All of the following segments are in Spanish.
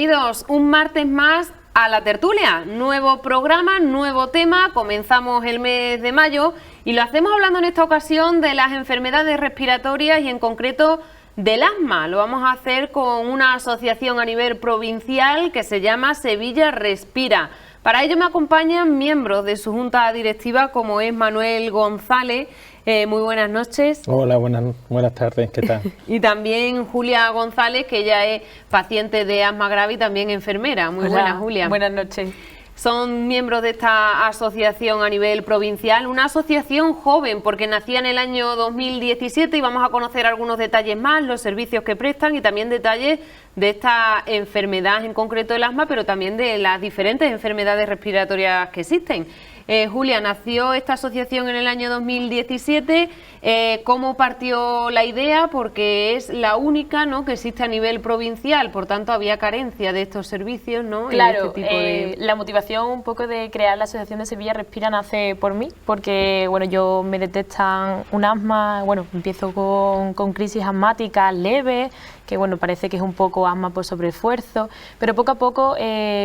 Bienvenidos un martes más a La Tertulia. Nuevo programa, nuevo tema. Comenzamos el mes de mayo y lo hacemos hablando en esta ocasión de las enfermedades respiratorias y en concreto del asma. Lo vamos a hacer con una asociación a nivel provincial que se llama Sevilla Respira. Para ello me acompañan miembros de su junta directiva, como es Manuel González. Muy buenas noches. Hola, buenas tardes, ¿qué tal? Y también Julia González, que ella es paciente de asma grave y también enfermera. Muy buenas, Julia. Buenas noches. Son miembros de esta asociación a nivel provincial, una asociación joven porque nacía en el año 2017 y vamos a conocer algunos detalles más, los servicios que prestan y también detalles de esta enfermedad, en concreto el asma, pero también de las diferentes enfermedades respiratorias que existen. Julia, nació esta asociación en el año 2017. ¿Cómo partió la idea? Porque es la única, ¿no?, que existe a nivel provincial, por tanto había carencia de estos servicios, ¿no? Claro, este tipo de... la motivación un poco de crear la Asociación de Sevilla Respira nace por mí, porque bueno, yo me detectan un asma, bueno, empiezo con crisis asmáticas leves, que bueno, parece que es un poco asma por sobreesfuerzo, pero poco a poco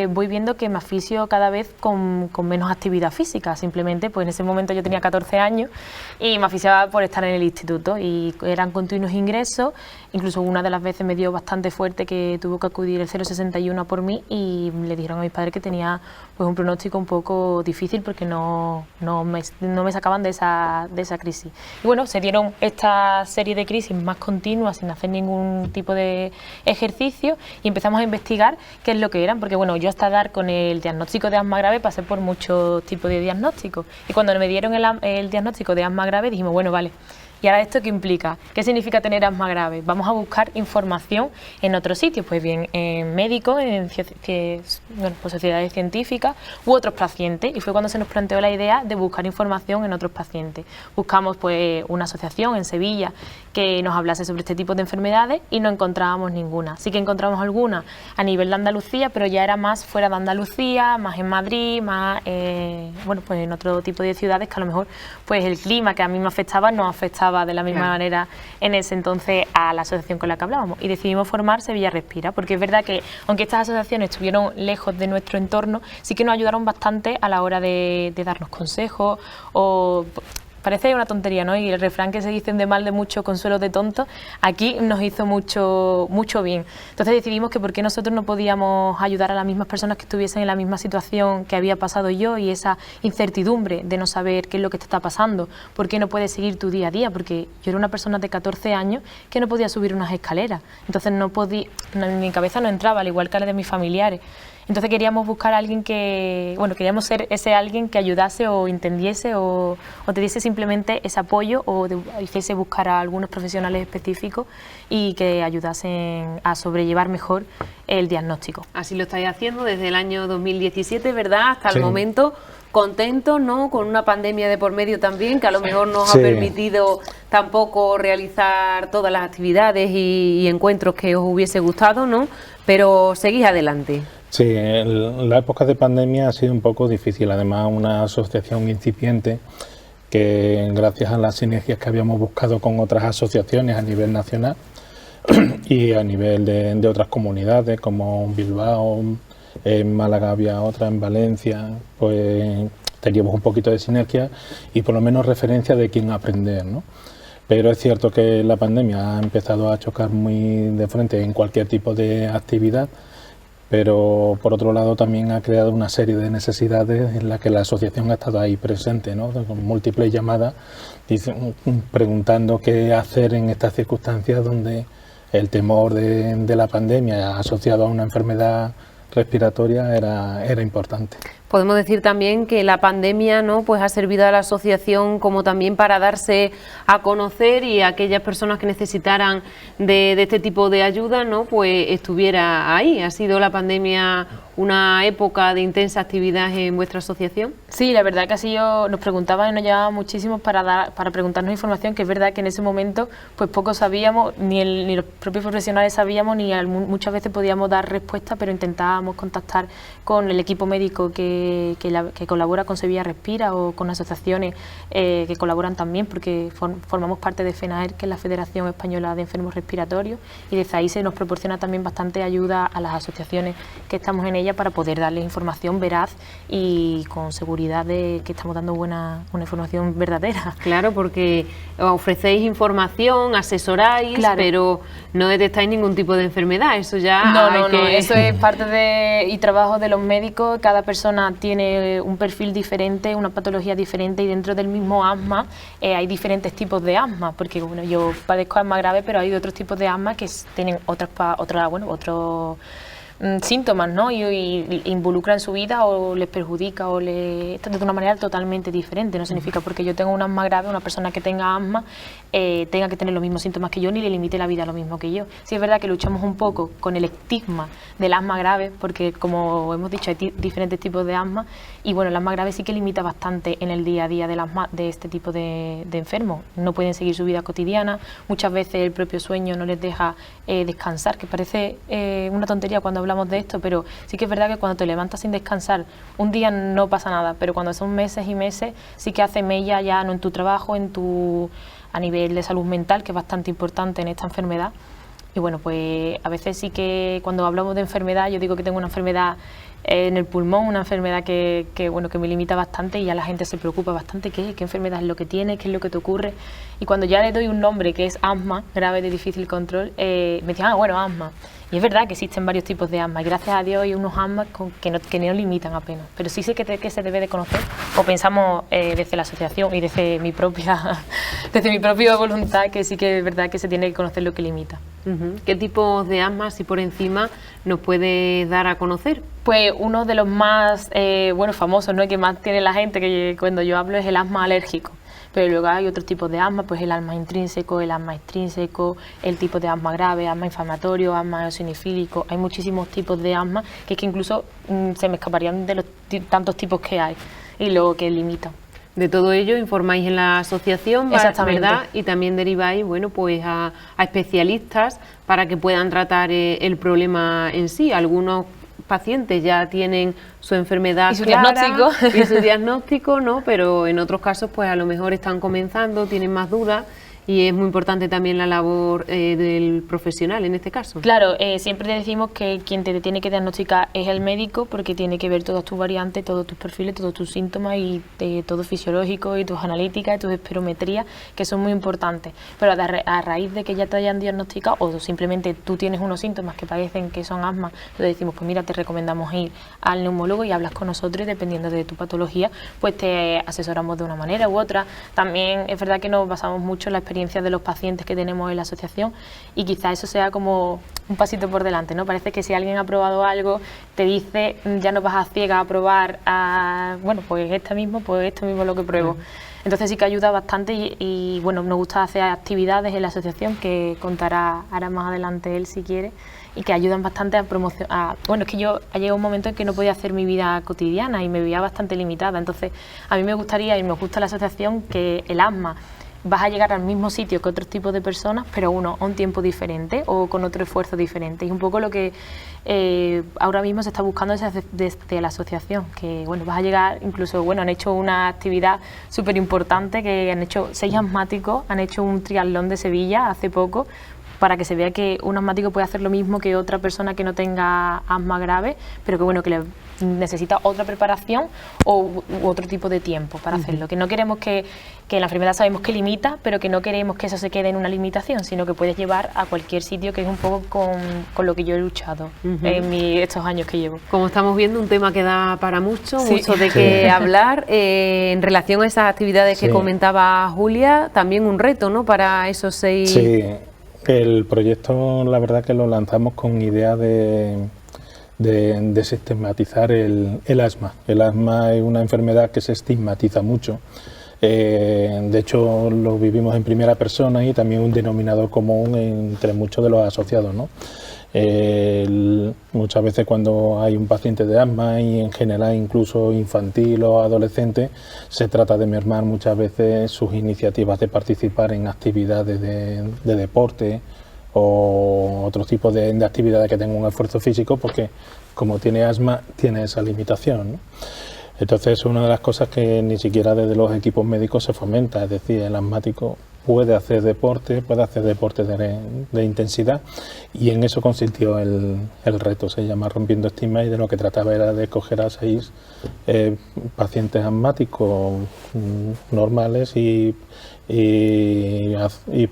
voy viendo que me asfixio cada vez con menos actividad física. Simplemente, pues en ese momento yo tenía 14 años y me asfixiaba por estar en el instituto y eran continuos ingresos. Incluso una de las veces me dio bastante fuerte que tuvo que acudir el 061 por mí y le dijeron a mis padres que tenía pues un pronóstico un poco difícil porque no me sacaban de esa crisis. Y bueno, se dieron esta serie de crisis más continuas sin hacer ningún tipo de ejercicio y empezamos a investigar qué es lo que eran, porque bueno, yo hasta dar con el diagnóstico de asma grave pasé por muchos tipos de diagnósticos y cuando me dieron el diagnóstico de asma grave dijimos, bueno, vale, ¿y ahora esto qué implica? ¿Qué significa tener asma grave? Vamos a buscar información en otros sitios, pues bien, en médicos, pues sociedades científicas u otros pacientes, y fue cuando se nos planteó la idea de buscar información en otros pacientes. Buscamos pues una asociación en Sevilla que nos hablase sobre este tipo de enfermedades y no encontrábamos ninguna. Sí que encontramos alguna a nivel de Andalucía, pero ya era más fuera de Andalucía, más en Madrid, más bueno, pues en otro tipo de ciudades que a lo mejor pues el clima que a mí me afectaba no afectaba de la misma manera en ese entonces a la asociación con la que hablábamos y decidimos formar Sevilla Respira, porque es verdad que aunque estas asociaciones estuvieron lejos de nuestro entorno, sí que nos ayudaron bastante a la hora de darnos consejos o... Parece una tontería, ¿no? Y el refrán que se dicen de mal de mucho, consuelo de tonto, aquí nos hizo mucho bien. Entonces decidimos que por qué nosotros no podíamos ayudar a las mismas personas que estuviesen en la misma situación que había pasado yo y esa incertidumbre de no saber qué es lo que te está pasando, por qué no puedes seguir tu día a día, porque yo era una persona de 14 años que no podía subir unas escaleras, entonces no podía, en mi cabeza no entraba, al igual que la de mis familiares. Entonces queríamos buscar a alguien que, bueno, queríamos ser ese alguien que ayudase o entendiese o te diese simplemente ese apoyo o hiciese buscar a algunos profesionales específicos y que ayudasen a sobrellevar mejor el diagnóstico. Así lo estáis haciendo desde el año 2017, ¿verdad? Hasta el momento. Contentos, ¿no? Con una pandemia de por medio también, que a lo mejor no os ha permitido tampoco realizar todas las actividades y encuentros que os hubiese gustado, ¿no? Pero seguís adelante. Sí, la época de pandemia ha sido un poco difícil, además una asociación incipiente que gracias a las sinergias que habíamos buscado con otras asociaciones a nivel nacional y a nivel de otras comunidades como Bilbao, en Málaga había otra, en Valencia, pues teníamos un poquito de sinergia y por lo menos referencia de quién aprender, ¿no? Pero es cierto que la pandemia ha empezado a chocar muy de frente en cualquier tipo de actividad, pero por otro lado también ha creado una serie de necesidades en las que la asociación ha estado ahí presente, ¿no? Con múltiples llamadas preguntando qué hacer en estas circunstancias donde el temor de la pandemia asociado a una enfermedad respiratoria era importante. Podemos decir también que la pandemia, ¿no?, pues ha servido a la asociación como también para darse a conocer y a aquellas personas que necesitaran de este tipo de ayuda, ¿no?, pues estuviera ahí. Ha sido la pandemia una época de intensa actividad en vuestra asociación. Sí, la verdad que así nos preguntaban y nos llamaban muchísimo para preguntarnos información, que es verdad que en ese momento pues poco sabíamos, ni los propios profesionales sabíamos, ni muchas veces podíamos dar respuesta, pero intentábamos contactar con el equipo médico que colabora con Sevilla Respira o con asociaciones que colaboran también, porque formamos parte de FENAER, que es la Federación Española de Enfermos Respiratorios, y desde ahí se nos proporciona también bastante ayuda a las asociaciones que estamos en ella para poder darles información veraz y con seguridad de que estamos dando una información verdadera. Claro, porque ofrecéis información, asesoráis, claro, pero no detectáis ningún tipo de enfermedad, eso ya... No, eso es parte y trabajo de los médicos. Cada persona tiene un perfil diferente, una patología diferente, y dentro del mismo asma hay diferentes tipos de asma, porque bueno, yo padezco asma grave, pero hay otros tipos de asma que tienen otros síntomas, ¿no? Y involucran su vida o les perjudica o de una manera totalmente diferente. No significa porque yo tengo un asma grave, una persona que tenga asma tenga que tener los mismos síntomas que yo ni le limite la vida lo mismo que yo. Sí es verdad que luchamos un poco con el estigma del asma grave, porque como hemos dicho hay diferentes tipos de asma, y bueno, el asma grave sí que limita bastante en el día a día del asma de este tipo de enfermos. No pueden seguir su vida cotidiana, muchas veces el propio sueño no les deja descansar, que parece una tontería cuando hablamos de esto, pero sí que es verdad que cuando te levantas sin descansar un día no pasa nada, pero cuando son meses y meses sí que hace mella ya no en tu trabajo, a nivel de salud mental, que es bastante importante en esta enfermedad. Y bueno, pues a veces sí que cuando hablamos de enfermedad, yo digo que tengo una enfermedad en el pulmón, una enfermedad que me limita bastante, y ya la gente se preocupa bastante qué enfermedad es lo que tiene, qué es lo que te ocurre. Y cuando ya le doy un nombre, que es asma grave de difícil control, me dicen, asma. Y es verdad que existen varios tipos de asma, y gracias a Dios hay unos asmas que no limitan apenas, pero sí sé que se debe de conocer, o pensamos desde la asociación y desde mi propia voluntad, que sí que es verdad que se tiene que conocer lo que limita. ¿Qué tipos de asma, si por encima, nos puede dar a conocer? Pues uno de los más famosos, ¿no?, que más tiene la gente, que cuando yo hablo, es el asma alérgico. Pero luego hay otros tipos de asma, pues el asma intrínseco, el asma extrínseco, el tipo de asma grave, asma inflamatorio, asma eosinofílico. Hay muchísimos tipos de asma que es que incluso se me escaparían de los tantos tipos que hay y lo que limitan. De todo ello informáis en la asociación, ¿verdad? Y también deriváis, pues a especialistas para que puedan tratar el problema en sí. Algunos pacientes ya tienen su enfermedad y su diagnóstico, ¿no? Pero en otros casos pues a lo mejor están comenzando, tienen más dudas, y es muy importante también la labor del profesional en este caso. Claro, siempre decimos que quien te tiene que diagnosticar es el médico, porque tiene que ver todas tus variantes, todos tus perfiles, todos tus síntomas y todo fisiológico, y tus analíticas y tus espirometrías, que son muy importantes. Pero a raíz de que ya te hayan diagnosticado, o simplemente tú tienes unos síntomas que parecen que son asma, le decimos, pues mira, te recomendamos ir al neumólogo y hablas con nosotros, y dependiendo de tu patología, pues te asesoramos de una manera u otra. También es verdad que nos basamos mucho en la experiencia de los pacientes que tenemos en la asociación, y quizá eso sea como un pasito por delante, ¿no? Parece que si alguien ha probado algo, te dice, ya no vas a ciega a probar pues esto mismo es lo que pruebo. Entonces sí que ayuda bastante, y bueno, nos gusta hacer actividades en la asociación, que contará ahora más adelante él si quiere, y que ayudan bastante a promocionar. Es que yo llegado un momento en que no podía hacer mi vida cotidiana y me veía bastante limitada. Entonces a mí me gustaría, y me gusta la asociación, que el asma vas a llegar al mismo sitio que otros tipos de personas, pero a un tiempo diferente o con otro esfuerzo diferente. Y un poco lo que ahora mismo se está buscando desde la asociación, que vas a llegar, incluso han hecho una actividad súper importante, que han hecho 6 asmáticos, han hecho un triatlón de Sevilla hace poco, para que se vea que un asmático puede hacer lo mismo que otra persona que no tenga asma grave, pero que le necesita otra preparación u otro tipo de tiempo para hacerlo. Que no queremos que la enfermedad sabemos que limita, pero que no queremos que eso se quede en una limitación, sino que puedes llevar a cualquier sitio, que es un poco con lo que yo he luchado en estos años que llevo. Como estamos viendo, un tema que da para mucho de qué hablar. En relación a esas actividades que comentaba Julia, también un reto, ¿no?, para esos 6... Sí. El proyecto, la verdad, que lo lanzamos con idea de sistematizar el asma. El asma es una enfermedad que se estigmatiza mucho. De hecho, lo vivimos en primera persona, y también un denominador común entre muchos de los asociados, ¿no? Muchas veces cuando hay un paciente de asma, y en general incluso infantil o adolescente, se trata de mermar muchas veces sus iniciativas de participar en actividades de deporte o otros tipos de actividades que tengan un esfuerzo físico, porque como tiene asma tiene esa limitación, ¿no? Entonces es una de las cosas que ni siquiera desde los equipos médicos se fomenta, es decir, el asmático puede hacer deporte de intensidad, y en eso consistió el reto, se llama Rompiendo Estigmas, y de lo que trataba era de coger a 6 pacientes asmáticos normales y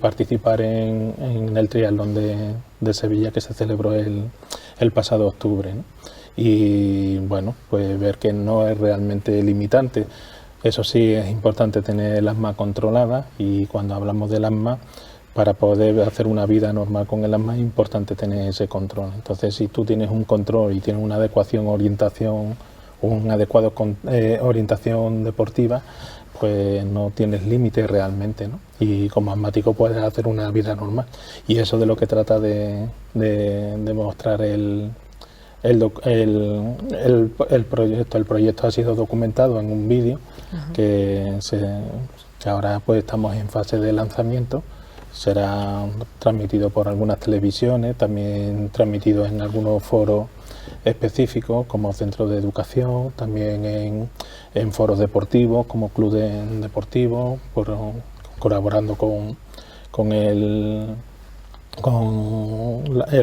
participar en el triatlón de Sevilla, que se celebró el pasado octubre, ¿no? Y bueno, pues ver que no es realmente limitante. Eso sí, es importante tener el asma controlada, y cuando hablamos del asma, para poder hacer una vida normal con el asma es importante tener ese control. Entonces, si tú tienes un control y tienes una orientación deportiva, pues no tienes límites realmente, ¿no? Y como asmático puedes hacer una vida normal. Y eso de lo que trata de mostrar el proyecto. El proyecto ha sido documentado en un vídeo que ahora pues estamos en fase de lanzamiento. Será transmitido por algunas televisiones, también transmitido en algunos foros específicos como centros de educación, también en foros deportivos como clubes deportivos, colaborando con el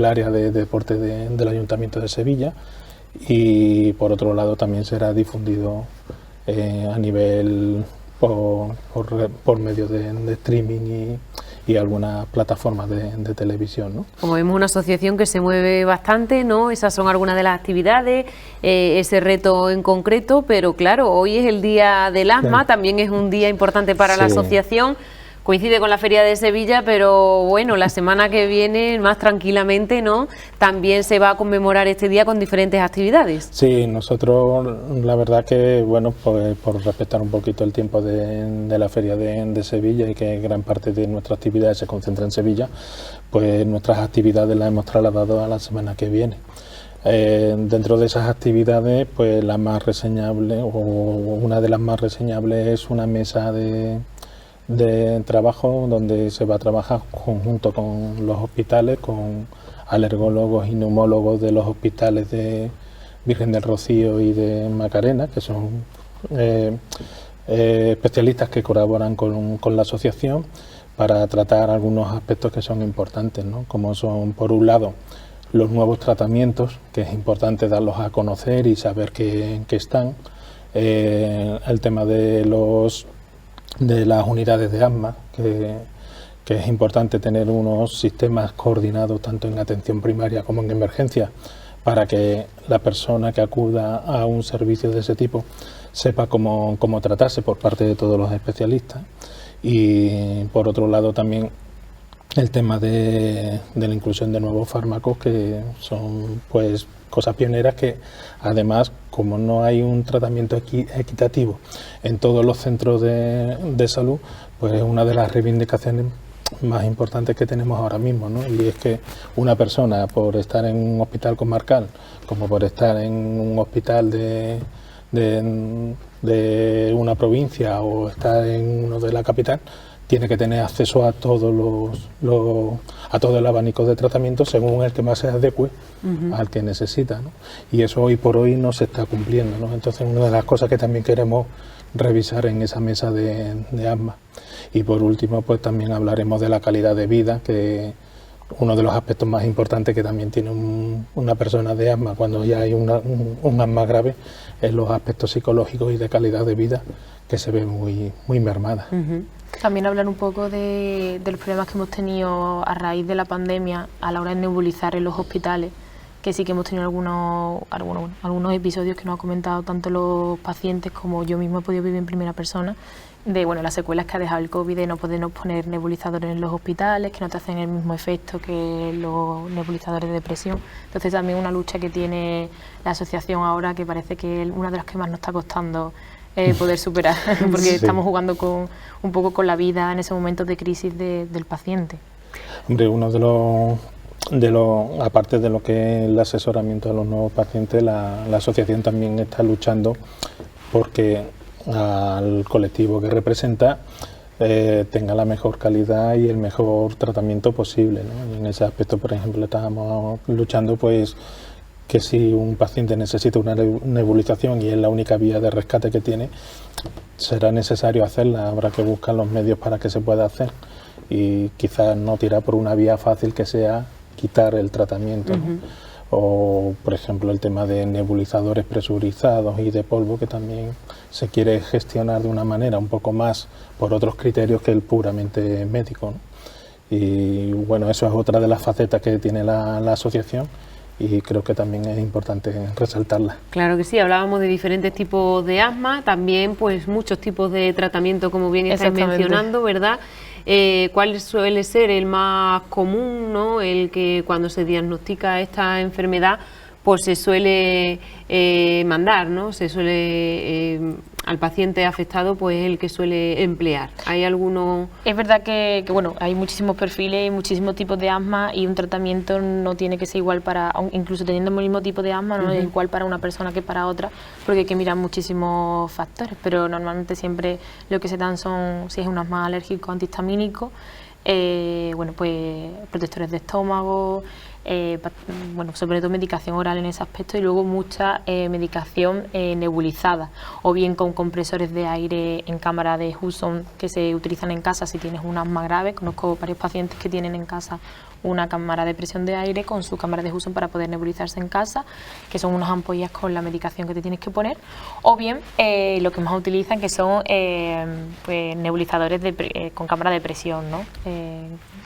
área de deporte del Ayuntamiento de Sevilla, y por otro lado también será difundido a nivel por medio de streaming y algunas plataformas de televisión, ¿no? Como vemos, una asociación que se mueve bastante, ¿no? Esas son algunas de las actividades, ese reto en concreto, pero claro, hoy es el Día del Asma, sí. También es un día importante para la asociación. Coincide con la Feria de Sevilla, pero bueno, la semana que viene, más tranquilamente, ¿no?, también se va a conmemorar este día con diferentes actividades. Sí, nosotros, la verdad que, bueno, pues por respetar un poquito el tiempo de la Feria de Sevilla, y que gran parte de nuestras actividades se concentra en Sevilla, pues nuestras actividades las hemos trasladado a la semana que viene. Dentro de esas actividades, pues la más reseñable, o una de las más reseñables, es una mesa de trabajo donde se va a trabajar conjunto con los hospitales, con alergólogos y neumólogos de los hospitales de Virgen del Rocío y de Macarena, que son especialistas que colaboran con la asociación para tratar algunos aspectos que son importantes, ¿no? Como son, por un lado, los nuevos tratamientos, que es importante darlos a conocer y saber que están, el tema de las unidades de asma, que es importante tener unos sistemas coordinados tanto en atención primaria como en emergencia, para que la persona que acuda a un servicio de ese tipo sepa cómo tratarse por parte de todos los especialistas. Y por otro lado también el tema de la inclusión de nuevos fármacos, que son pues cosas pioneras, que además, como no hay un tratamiento equitativo en todos los centros de salud, pues es una de las reivindicaciones más importantes que tenemos ahora mismo, ¿no? Y es que una persona, por estar en un hospital comarcal, como por estar en un hospital de una provincia o estar en uno de la capital, tiene que tener acceso a todo el abanico de tratamiento según el que más se adecue al que necesita, ¿no? Y eso hoy por hoy no se está cumpliendo, ¿no? Entonces, una de las cosas que también queremos revisar en esa mesa de asma. Y por último, pues también hablaremos de la calidad de vida, que uno de los aspectos más importantes que también tiene una persona de asma cuando ya hay un asma grave, es los aspectos psicológicos y de calidad de vida, que se ve muy mermada. También hablar un poco de los problemas que hemos tenido a raíz de la pandemia a la hora de nebulizar en los hospitales, que sí que hemos tenido algunos episodios que nos ha comentado tanto los pacientes como yo mismo he podido vivir en primera persona, de las secuelas que ha dejado el COVID, de no podernos poner nebulizadores en los hospitales, que no te hacen el mismo efecto que los nebulizadores de depresión. Entonces también una lucha que tiene la asociación ahora, que parece que es una de las que más nos está costando poder superar, porque estamos jugando un poco con la vida en ese momento de crisis del paciente. Hombre, uno de los aparte de lo que es el asesoramiento a los nuevos pacientes, la asociación también está luchando porque al colectivo que representa tenga la mejor calidad y el mejor tratamiento posible, ¿no? Y en ese aspecto, por ejemplo, estábamos luchando pues que si un paciente necesita una nebulización y es la única vía de rescate que tiene, será necesario hacerla, habrá que buscar los medios para que se pueda hacer y quizás no tirar por una vía fácil que sea quitar el tratamiento, ¿no? O, por ejemplo, el tema de nebulizadores presurizados y de polvo, que también se quiere gestionar de una manera un poco más por otros criterios que el puramente médico, ¿no? Y bueno, eso es otra de las facetas que tiene la asociación y creo que también es importante resaltarla. Claro que sí, hablábamos de diferentes tipos de asma, también pues muchos tipos de tratamiento, como bien estáis mencionando, ¿verdad? ¿Cuál suele ser el más común, ¿no? El que cuando se diagnostica esta enfermedad pues se suele mandar, ¿no? Se suele al paciente afectado pues el que suele emplear. ¿Hay alguno? Es verdad que bueno, hay muchísimos perfiles y muchísimos tipos de asma y un tratamiento no tiene que ser igual para, incluso teniendo el mismo tipo de asma, no es igual para una persona que para otra, porque hay que mirar muchísimos factores, pero normalmente siempre lo que se dan son, si es un asma alérgico, antihistamínico, bueno, pues protectores de estómago, bueno, sobre todo medicación oral en ese aspecto y luego mucha medicación nebulizada o bien con compresores de aire en cámara de Hudson que se utilizan en casa si tienes un asma grave. Conozco varios pacientes que tienen en casa una cámara de presión de aire con su cámara de Hudson para poder nebulizarse en casa, que son unas ampollas con la medicación que te tienes que poner, o bien lo que más utilizan que son pues, nebulizadores con cámara de presión, ¿no?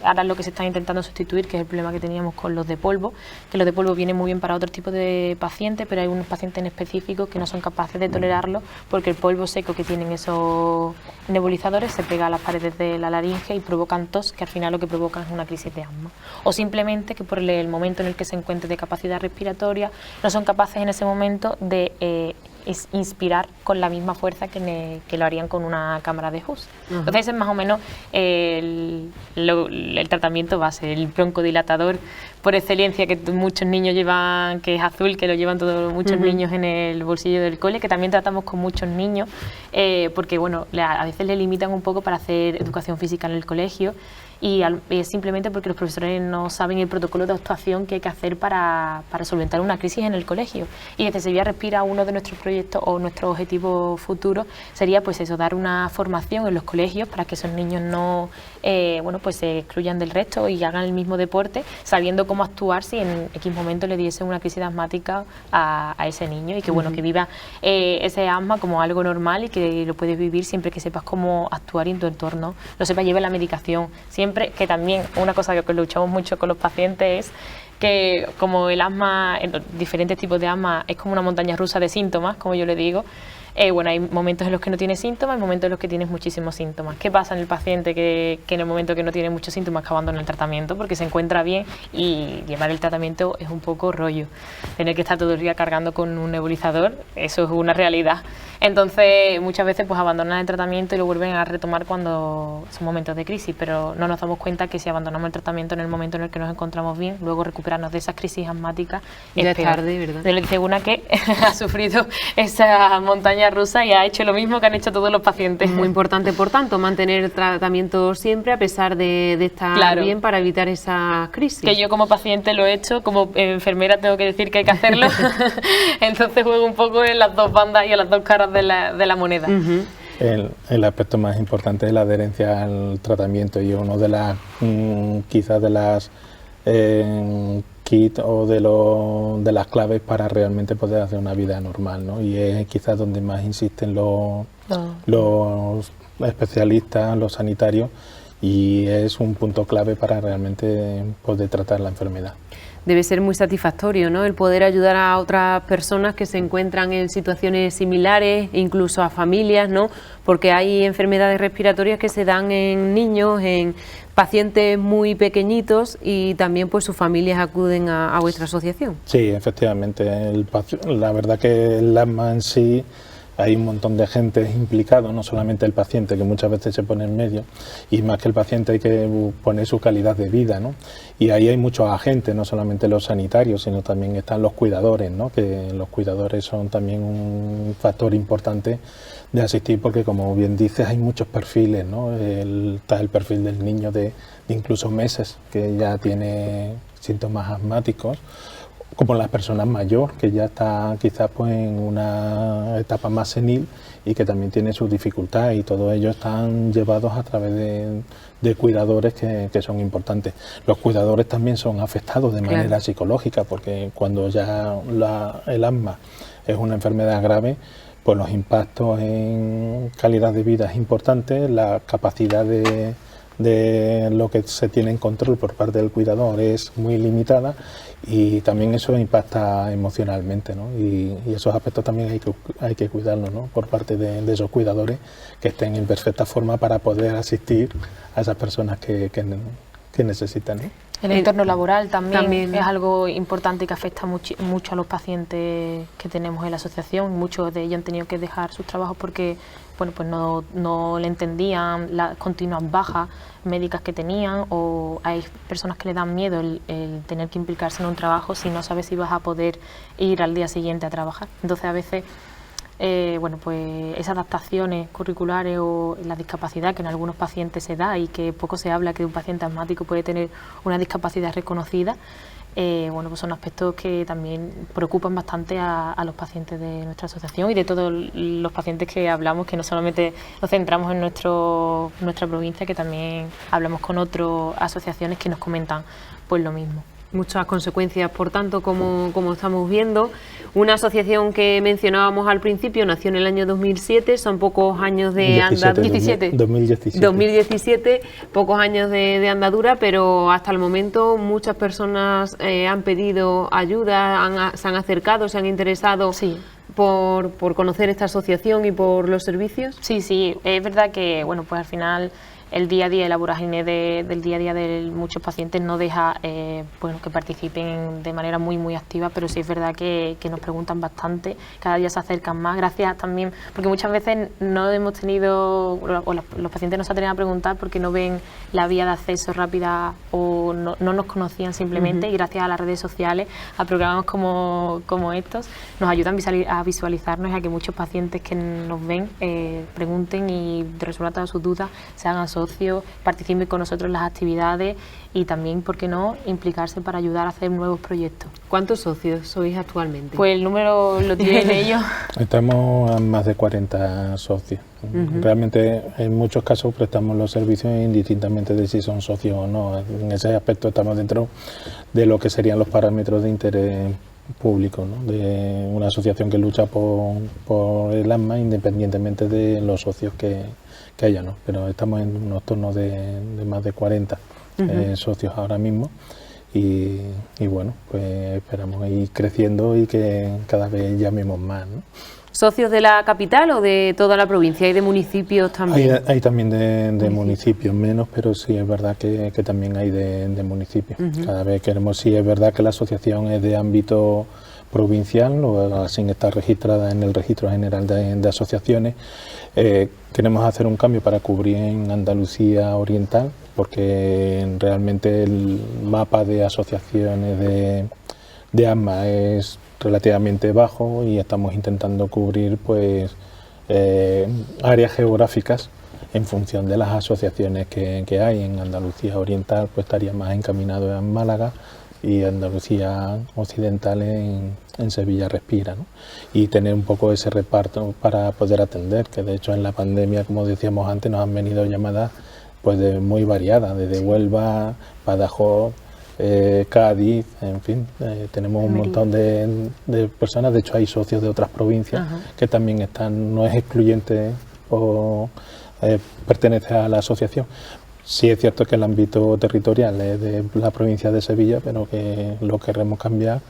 Ahora lo que se está intentando sustituir, que es el problema que teníamos con los de polvo, que los de polvo vienen muy bien para otro tipo de pacientes, pero hay unos pacientes en específico que no son capaces de tolerarlo porque el polvo seco que tienen esos nebulizadores se pega a las paredes de la laringe y provocan tos, que al final lo que provocan es una crisis de asma. O simplemente que por el momento en el que se encuentre de capacidad respiratoria no son capaces en ese momento de inspirar con la misma fuerza que lo harían con una cámara de Hus. Entonces ese es más o menos el tratamiento base, el broncodilatador por excelencia que muchos niños llevan, que es azul, que lo llevan todos muchos niños en el bolsillo del cole, que también tratamos con muchos niños porque bueno, a veces le limitan un poco para hacer educación física en el colegio y es simplemente porque los profesores no saben el protocolo de actuación que hay que hacer para solventar una crisis en el colegio. Y desde Sevilla Respira, uno de nuestros proyectos o nuestros objetivos futuros sería pues eso, dar una formación en los colegios para que esos niños no bueno, pues se excluyan del resto y hagan el mismo deporte, sabiendo cómo actuar si en X momento le diese una crisis asmática a ese niño y que bueno, que viva ese asma como algo normal y que lo puedes vivir siempre que sepas cómo actuar en tu entorno, lo sepas llevar la medicación. Siempre que también una cosa que luchamos mucho con los pacientes es que como el asma, diferentes tipos de asma, es como una montaña rusa de síntomas, como yo le digo. Bueno, hay momentos en los que no tienes síntomas, hay momentos en los que tienes muchísimos síntomas. ¿Qué pasa en el paciente que en el momento que no tiene muchos síntomas que abandona el tratamiento porque se encuentra bien y llevar el tratamiento es un poco rollo? Tener que estar todo el día cargando con un nebulizador, eso es una realidad. Entonces, muchas veces pues abandonan el tratamiento y lo vuelven a retomar cuando son momentos de crisis, pero no nos damos cuenta que si abandonamos el tratamiento en el momento en el que nos encontramos bien, luego recuperarnos de esas crisis asmáticas ya es tarde, ¿verdad? Yo le dice una que ha sufrido esa montaña rusa y ha hecho lo mismo que han hecho todos los pacientes. Muy importante, por tanto, mantener el tratamiento siempre a pesar de estar bien para evitar esa crisis. Que yo como paciente lo he hecho, como enfermera tengo que decir que hay que hacerlo, entonces juego un poco en las dos bandas y en las dos caras de la moneda. El aspecto más importante es la adherencia al tratamiento y uno de las quizás de las kit o de las claves para realmente poder hacer una vida normal, ¿no? Y es quizás donde más insisten los especialistas, los sanitarios, y es un punto clave para realmente poder tratar la enfermedad. Debe ser muy satisfactorio, ¿no?, el poder ayudar a otras personas que se encuentran en situaciones similares, incluso a familias, ¿no?, porque hay enfermedades respiratorias que se dan en niños, en pacientes muy pequeñitos, y también pues sus familias acuden a vuestra asociación. Sí, efectivamente. La verdad que el asma en sí hay un montón de gente implicado, no solamente el paciente, que muchas veces se pone en medio, y más que el paciente hay que poner su calidad de vida, ¿no? Y ahí hay muchos agentes, no solamente los sanitarios, sino también están los cuidadores, ¿no? Que los cuidadores son también un factor importante de asistir, porque como bien dices, hay muchos perfiles, ¿no? Está el perfil del niño de incluso meses, que ya tiene síntomas asmáticos, como las personas mayores, que ya está quizás pues en una etapa más senil y que también tiene sus dificultades, y todos ellos están llevados a través de cuidadores que son importantes. Los cuidadores también son afectados de manera psicológica, porque cuando ya el asma es una enfermedad grave, pues los impactos en calidad de vida es importante, la capacidad de lo que se tiene en control por parte del cuidador es muy limitada, y también eso impacta emocionalmente, ¿no? Y esos aspectos también hay que cuidarlos, ¿no? Por parte de esos cuidadores, que estén en perfecta forma para poder asistir a esas personas que necesitan, ¿no? El entorno laboral también es algo importante que afecta mucho a los pacientes que tenemos en la asociación. Muchos de ellos han tenido que dejar sus trabajos porque bueno, pues no le entendían las continuas bajas médicas que tenían, o hay personas que le dan miedo el tener que implicarse en un trabajo si no sabes si vas a poder ir al día siguiente a trabajar. Entonces a veces bueno, pues esas adaptaciones curriculares o la discapacidad que en algunos pacientes se da, y que poco se habla que un paciente asmático puede tener una discapacidad reconocida, bueno, pues son aspectos que también preocupan bastante a los pacientes de nuestra asociación y de todos los pacientes que hablamos, que no solamente nos centramos en nuestra provincia, que también hablamos con otras asociaciones que nos comentan pues lo mismo. Muchas consecuencias, por tanto, como estamos viendo. Una asociación que mencionábamos al principio nació en el año 2007, son pocos años de andadura. 2017, pocos años de andadura, pero hasta el momento muchas personas han pedido ayuda, se han acercado, se han interesado. Sí. Por conocer esta asociación y por los servicios. Sí, es verdad que bueno, pues al final el día a día y la vorágine del día a día de muchos pacientes no deja bueno, que participen de manera muy activa, pero sí es verdad que nos preguntan bastante, cada día se acercan más, gracias también, porque muchas veces no hemos tenido, o los pacientes nos atreven a preguntar porque no ven la vía de acceso rápida o no nos conocían simplemente, y gracias a las redes sociales, a programas como estos, nos ayudan a visualizarnos y a que muchos pacientes que nos ven pregunten y resuelvan todas sus dudas, se hagan socios, participen con nosotros en las actividades y también, ¿por qué no?, implicarse para ayudar a hacer nuevos proyectos. ¿Cuántos socios sois actualmente? Pues el número lo tienen ellos. Estamos a más de 40 socios. Realmente en muchos casos prestamos los servicios indistintamente de si son socios o no. En ese aspecto estamos dentro de lo que serían los parámetros de interés público, ¿no? De una asociación que lucha por el asma, independientemente de los socios que haya, ¿no? Pero estamos en unos tornos de más de 40 socios ahora mismo, y bueno, pues esperamos ir creciendo y que cada vez llamemos más, ¿no? ¿Socios de la capital o de toda la provincia? ¿Hay de municipios también? Hay también de municipios, menos, pero sí es verdad que también hay de municipios. Cada vez queremos, sí es verdad que la asociación es de ámbito provincial, o sin estar registrada en el Registro General de Asociaciones. Queremos hacer un cambio para cubrir en Andalucía Oriental, porque realmente el mapa de asociaciones de asma es relativamente bajo, y estamos intentando cubrir pues áreas geográficas en función de las asociaciones que hay. En Andalucía Oriental pues estaría más encaminado en Málaga, y Andalucía Occidental en Sevilla Respira, ¿no? Y tener un poco ese reparto para poder atender, que de hecho en la pandemia, como decíamos antes, nos han venido llamadas pues muy variadas, desde Huelva, Badajoz, Cádiz, en fin, tenemos un montón de personas. De hecho hay socios de otras provincias que también están, no es excluyente o pertenece a la asociación. Sí es cierto que el ámbito territorial es de la provincia de Sevilla, pero que lo queremos cambiar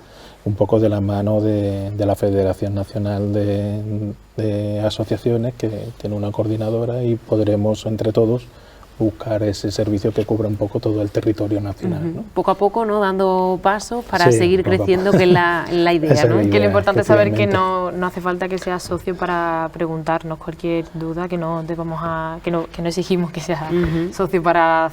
un poco de la mano de la Federación Nacional de Asociaciones, que tiene una coordinadora, y podremos entre todos buscar ese servicio que cubra un poco todo el territorio nacional, ¿no? Poco a poco, ¿no? Dando pasos para Sí, seguir poco a creciendo, poco. que es la idea, Esa es ¿no? la Que lo idea, importante es saber que efectivamente. no hace falta que seas socio para preguntarnos cualquier duda, que no exigimos que seas socio para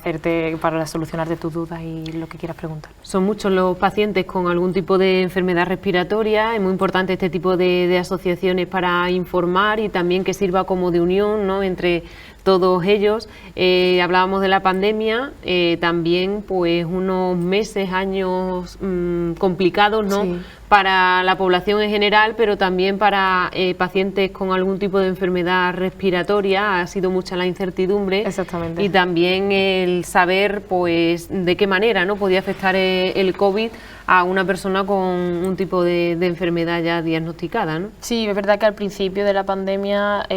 solucionarte tus dudas y lo que quieras preguntar. Son muchos los pacientes con algún tipo de enfermedad respiratoria. Es muy importante este tipo de asociaciones para informar y también que sirva como de unión, ¿no? Entre todos ellos. Hablábamos de la pandemia, también pues unos meses, años complicados, ¿no? Sí. Para la población en general, pero también para pacientes con algún tipo de enfermedad respiratoria. Ha sido mucha la incertidumbre. Exactamente. Y también el saber pues de qué manera, ¿no? Podía afectar el COVID a una persona con un tipo de enfermedad ya diagnosticada, ¿no? Sí, es verdad que al principio de la pandemia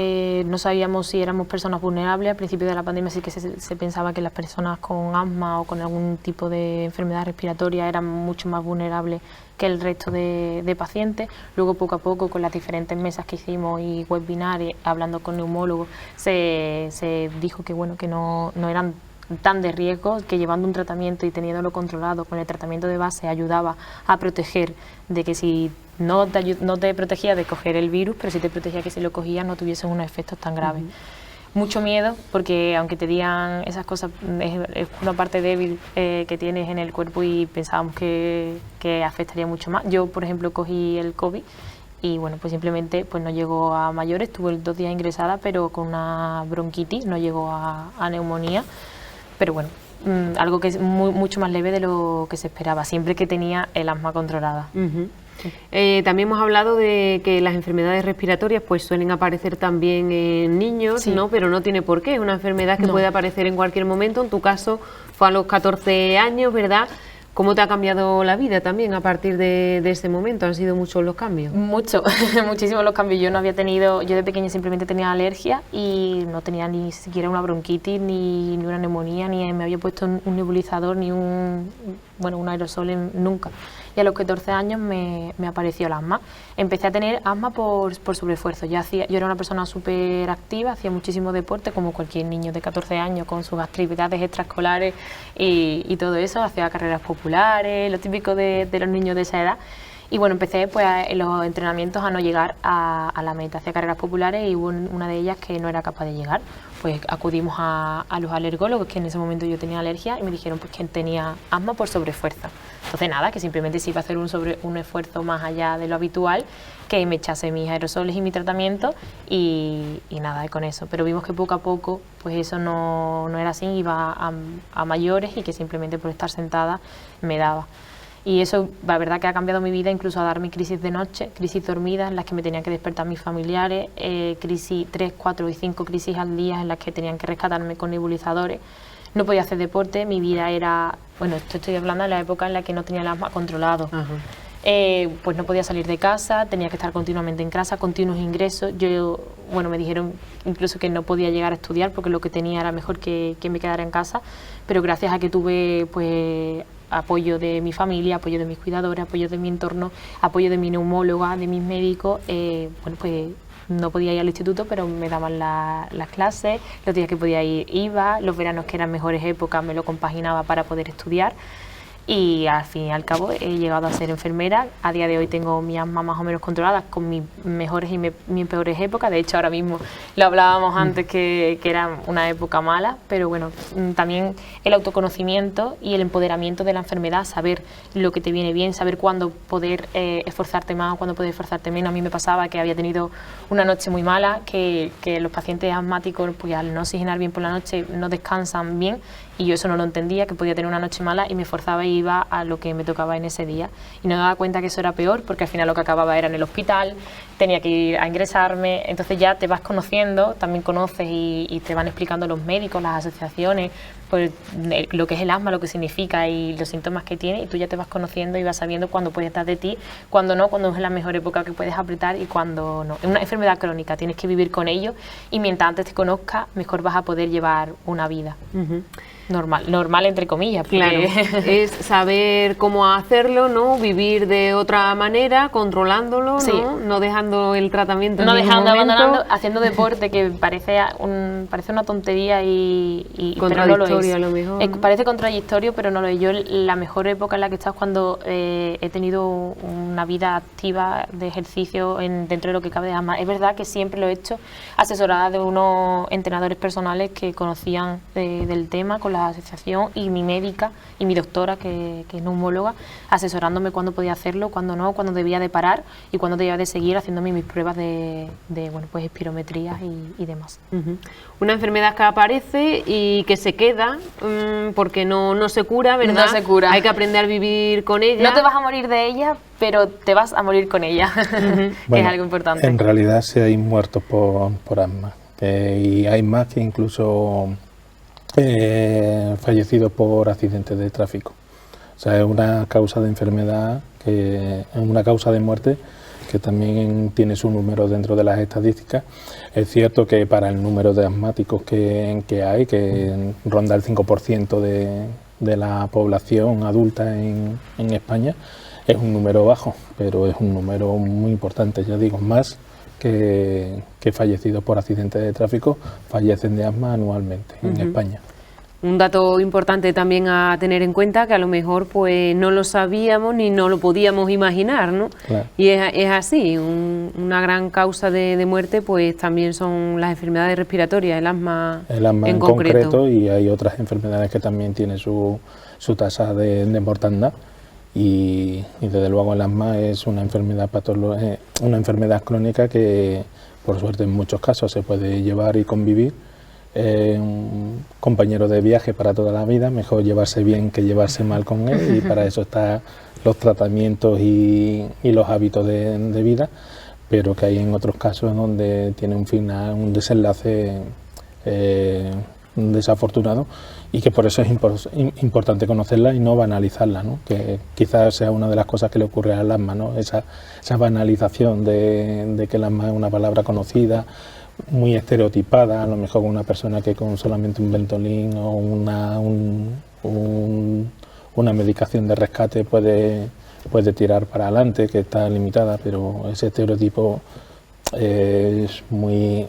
no sabíamos si éramos personas vulnerables. Al principio de la pandemia sí que se pensaba que las personas con asma o con algún tipo de enfermedad respiratoria eran mucho más vulnerables que el resto de pacientes. Luego, poco a poco, con las diferentes mesas que hicimos y webinars, hablando con neumólogos, se dijo que, bueno, que no eran tan de riesgo, que llevando un tratamiento y teniéndolo controlado con el tratamiento de base ayudaba a proteger, de que si no te protegía de coger el virus, pero si te protegía que si lo cogías no tuviesen unos efectos tan graves. Mucho miedo, porque aunque te digan esas cosas, es una parte débil que tienes en el cuerpo y pensábamos que afectaría mucho más. Yo, por ejemplo, cogí el COVID y bueno, pues simplemente pues no llegó a mayores, estuve 2 días ingresada, pero con una bronquitis, no llegó a neumonía. Pero bueno, algo que es mucho más leve de lo que se esperaba, siempre que tenía el asma controlada. También hemos hablado de que las enfermedades respiratorias pues suelen aparecer también en niños, Sí. ¿no? Pero no tiene por qué, es una enfermedad que No. puede aparecer en cualquier momento. En tu caso fue a los 14 años, ¿verdad? ¿Cómo te ha cambiado la vida también a partir de ese momento? ¿Han sido muchos los cambios? Mucho, muchísimos los cambios. Yo de pequeña simplemente tenía alergia y no tenía ni siquiera una bronquitis, ni una neumonía, ni me había puesto un nebulizador, ni un aerosol nunca. Y a los 14 años me apareció el asma. Empecé a tener asma por sobreesfuerzo. Yo era una persona súper activa, hacía muchísimo deporte, como cualquier niño de 14 años, con sus actividades extraescolares y todo eso. Hacía carreras populares, lo típico de los niños de esa edad. Y bueno, empecé pues en los entrenamientos a no llegar a la meta. Hacía carreras populares y hubo una de ellas que no era capaz de llegar. Pues acudimos a los alergólogos, que en ese momento yo tenía alergia, y me dijeron pues que tenía asma por sobreesfuerzo. Entonces nada, que simplemente se iba a hacer un esfuerzo más allá de lo habitual, que me echase mis aerosoles y mi tratamiento y nada, y con eso. Pero vimos que poco a poco pues eso no era así, iba a mayores y que simplemente por estar sentada me daba. Y eso, la verdad, que ha cambiado mi vida, incluso a darme crisis de noche, crisis dormidas, en las que me tenían que despertar mis familiares, crisis 3, 4 y 5 crisis al día en las que tenían que rescatarme con nebulizadores. No podía hacer deporte, mi vida era... Bueno, estoy hablando de la época en la que no tenía el asma controlado. Pues no podía salir de casa, tenía que estar continuamente en casa, continuos ingresos. Me dijeron incluso que no podía llegar a estudiar porque lo que tenía era mejor que me quedara en casa, pero gracias a que tuve pues apoyo de mi familia, apoyo de mis cuidadores, apoyo de mi entorno, apoyo de mi neumóloga, de mis médicos, pues no podía ir al instituto, pero me daban las clases, los días que podía ir iba, los veranos que eran mejores épocas me lo compaginaba para poder estudiar. Y al fin y al cabo he llegado a ser enfermera. A día de hoy tengo mi asma más o menos controlada, con mis mejores y mis peores épocas. De hecho, ahora mismo lo hablábamos antes que era una época mala, pero bueno, también el autoconocimiento y el empoderamiento de la enfermedad, saber lo que te viene bien, saber cuándo poder esforzarte más, cuándo poder esforzarte menos. A mí me pasaba que había tenido una noche muy mala, que los pacientes asmáticos, pues al no oxigenar bien por la noche, no descansan bien, y yo eso no lo entendía, que podía tener una noche mala, y me esforzaba y iba a lo que me tocaba en ese día. Y no me daba cuenta que eso era peor, porque al final lo que acababa era en el hospital, tenía que ir a ingresarme. Entonces ya te vas conociendo, también conoces y te van explicando los médicos, las asociaciones, pues, lo que es el asma, lo que significa y los síntomas que tiene, y tú ya te vas conociendo y vas sabiendo cuándo puedes dar de ti, cuándo no, cuándo es la mejor época que puedes apretar y cuándo no. Es una enfermedad crónica, tienes que vivir con ello y mientras antes te conozcas, mejor vas a poder llevar una vida. Normal entre comillas. Claro, es saber cómo hacerlo, ¿no? Vivir de otra manera, controlándolo, Sí. ¿no? No dejando el tratamiento No en ningún dejando, momento. abandonando, haciendo deporte que parece una tontería y pero no lo es. Contradictorio a lo mejor, ¿no? Parece contradictorio, pero no lo es. Yo la mejor época en la que he estado es cuando he tenido una vida activa de ejercicio dentro de lo que cabe de asma. Es verdad que siempre lo he hecho asesorada de unos entrenadores personales que conocían del tema con la asociación, y mi médica y mi doctora, que es neumóloga, asesorándome cuándo podía hacerlo, cuándo no, cuándo debía de parar y cuándo debía de seguir haciéndome mis pruebas de bueno, pues espirometrías y demás. Una enfermedad que aparece y que se queda porque no se cura, ¿verdad? No se cura. Hay que aprender a vivir con ella. No te vas a morir de ella, pero te vas a morir con ella, que es algo importante. En realidad sí hay muertos por asma, y hay más que incluso fallecidos por accidentes de tráfico. O sea, es una causa de enfermedad, es una causa de muerte que también tiene su número dentro de las estadísticas. Es cierto que para el número de asmáticos que hay, que ronda el 5% de la población adulta en España, es un número bajo, pero es un número muy importante, ya digo, más que fallecidos por accidentes de tráfico fallecen de asma anualmente en España. Un dato importante también a tener en cuenta, que a lo mejor pues no lo sabíamos ni no lo podíamos imaginar, ¿no? Claro. Y es así, una gran causa de muerte pues también son las enfermedades respiratorias, el asma En concreto, y hay otras enfermedades que también tienen su tasa de mortandad, y desde luego el asma es una enfermedad una enfermedad crónica que por suerte en muchos casos se puede llevar y convivir. Un compañero de viaje para toda la vida, mejor llevarse bien que llevarse mal con él, y para eso están los tratamientos y los hábitos de vida, pero que hay en otros casos donde tiene un final, un desenlace desafortunado, y que por eso es importante conocerla y no banalizarla, ¿no? Que quizás sea una de las cosas que le ocurre al asma, ¿no? Esa banalización de que el asma es una palabra conocida, muy estereotipada, a lo mejor una persona que con solamente un Ventolin o una medicación de rescate puede tirar para adelante, que está limitada, pero ese estereotipo es muy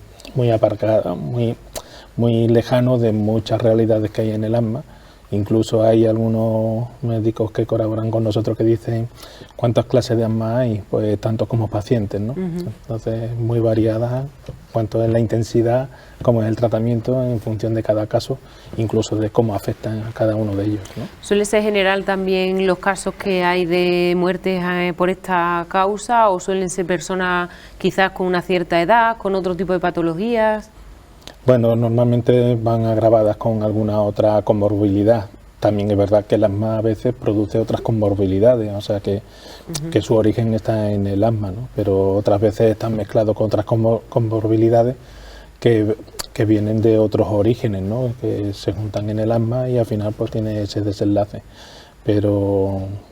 aparcado, muy lejano de muchas realidades que hay en el asma. Incluso hay algunos médicos que colaboran con nosotros que dicen cuántas clases de asma hay, pues tantos como pacientes, ¿no? Entonces, muy variadas, cuanto es la intensidad, como es el tratamiento en función de cada caso, incluso de cómo afectan a cada uno de ellos, ¿no? ¿Suele ser general también los casos que hay de muertes por esta causa, o suelen ser personas quizás con una cierta edad, con otro tipo de patologías? Bueno, normalmente van agravadas con alguna otra comorbilidad. También es verdad que el asma a veces produce otras comorbilidades, o sea que su origen está en el asma, ¿no? Pero otras veces están mezclados con otras comorbilidades que vienen de otros orígenes, ¿no? Que se juntan en el asma y al final pues tiene ese desenlace.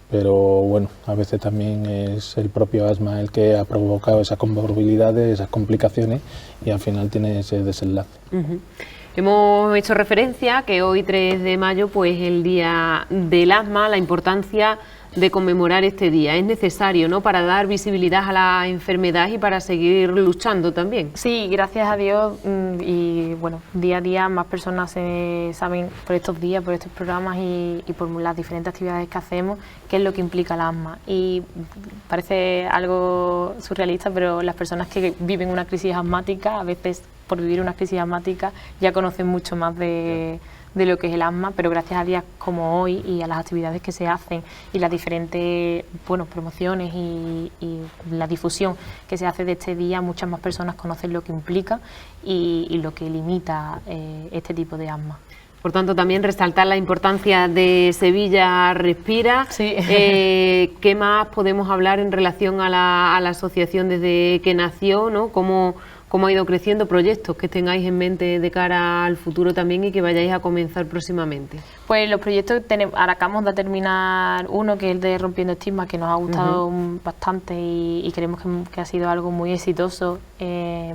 Pero bueno, a veces también es el propio asma el que ha provocado esas comorbilidades, esas complicaciones, y al final tiene ese desenlace. Hemos hecho referencia que hoy 3 de mayo pues el Día del Asma, la importancia de conmemorar este día. Es necesario, ¿no?, para dar visibilidad a la enfermedad y para seguir luchando también. Sí, gracias a Dios, y bueno, día a día más personas saben por estos días, por estos programas y por las diferentes actividades que hacemos, qué es lo que implica el asma. Y parece algo surrealista, pero las personas que viven una crisis asmática, a veces por vivir una crisis asmática ya conocen mucho más de lo que es el asma, pero gracias a días como hoy y a las actividades que se hacen y las diferentes promociones y la difusión que se hace de este día, muchas más personas conocen lo que implica y lo que limita este tipo de asma. Por tanto, también resaltar la importancia de Sevilla Respira. Sí. ¿Qué más podemos hablar en relación a la asociación desde que nació, ¿no? ¿Cómo cómo ha ido creciendo, proyectos que tengáis en mente de cara al futuro también y que vayáis a comenzar próximamente. Pues los proyectos que tenemos, ahora acabamos de terminar uno, que es el de Rompiendo Estigmas, que nos ha gustado bastante y creemos que ha sido algo muy exitoso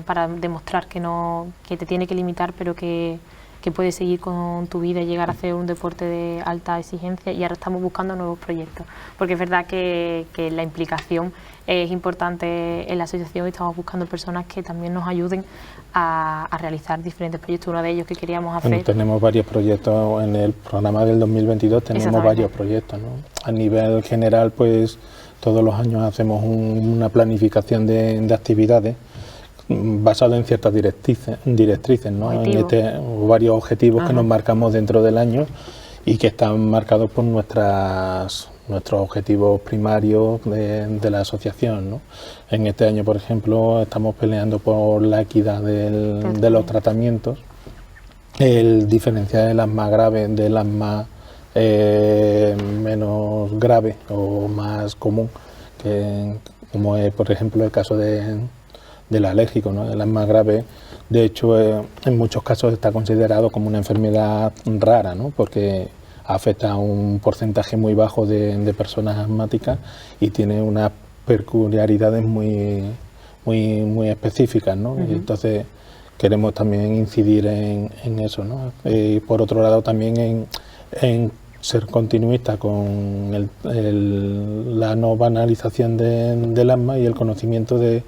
para demostrar que te tiene que limitar, pero que puedes seguir con tu vida y llegar a hacer un deporte de alta exigencia. Y ahora estamos buscando nuevos proyectos, porque es verdad que la implicación es importante en la asociación y estamos buscando personas que también nos ayuden a realizar diferentes proyectos. Uno de ellos que queríamos hacer... Bueno, tenemos varios proyectos en el programa del 2022, tenemos varios proyectos, ¿no? A nivel general, pues todos los años hacemos una planificación de actividades basado en ciertas directrices, ¿no? Varios objetivos que nos marcamos dentro del año y que están marcados por nuestros objetivos primarios de la asociación, ¿no? En este año, por ejemplo, estamos peleando por la equidad de los tratamientos, el diferenciar el asma grave del asma menos grave o más común, como es, por ejemplo, el caso del alérgico, ¿no? El asma grave, de hecho, en muchos casos está considerado como una enfermedad rara, ¿no? Porque afecta a un porcentaje muy bajo de personas asmáticas y tiene unas peculiaridades muy específicas, ¿no? Y entonces queremos también incidir en eso, ¿no? Y por otro lado también en ser continuista con la no banalización del asma y el conocimiento de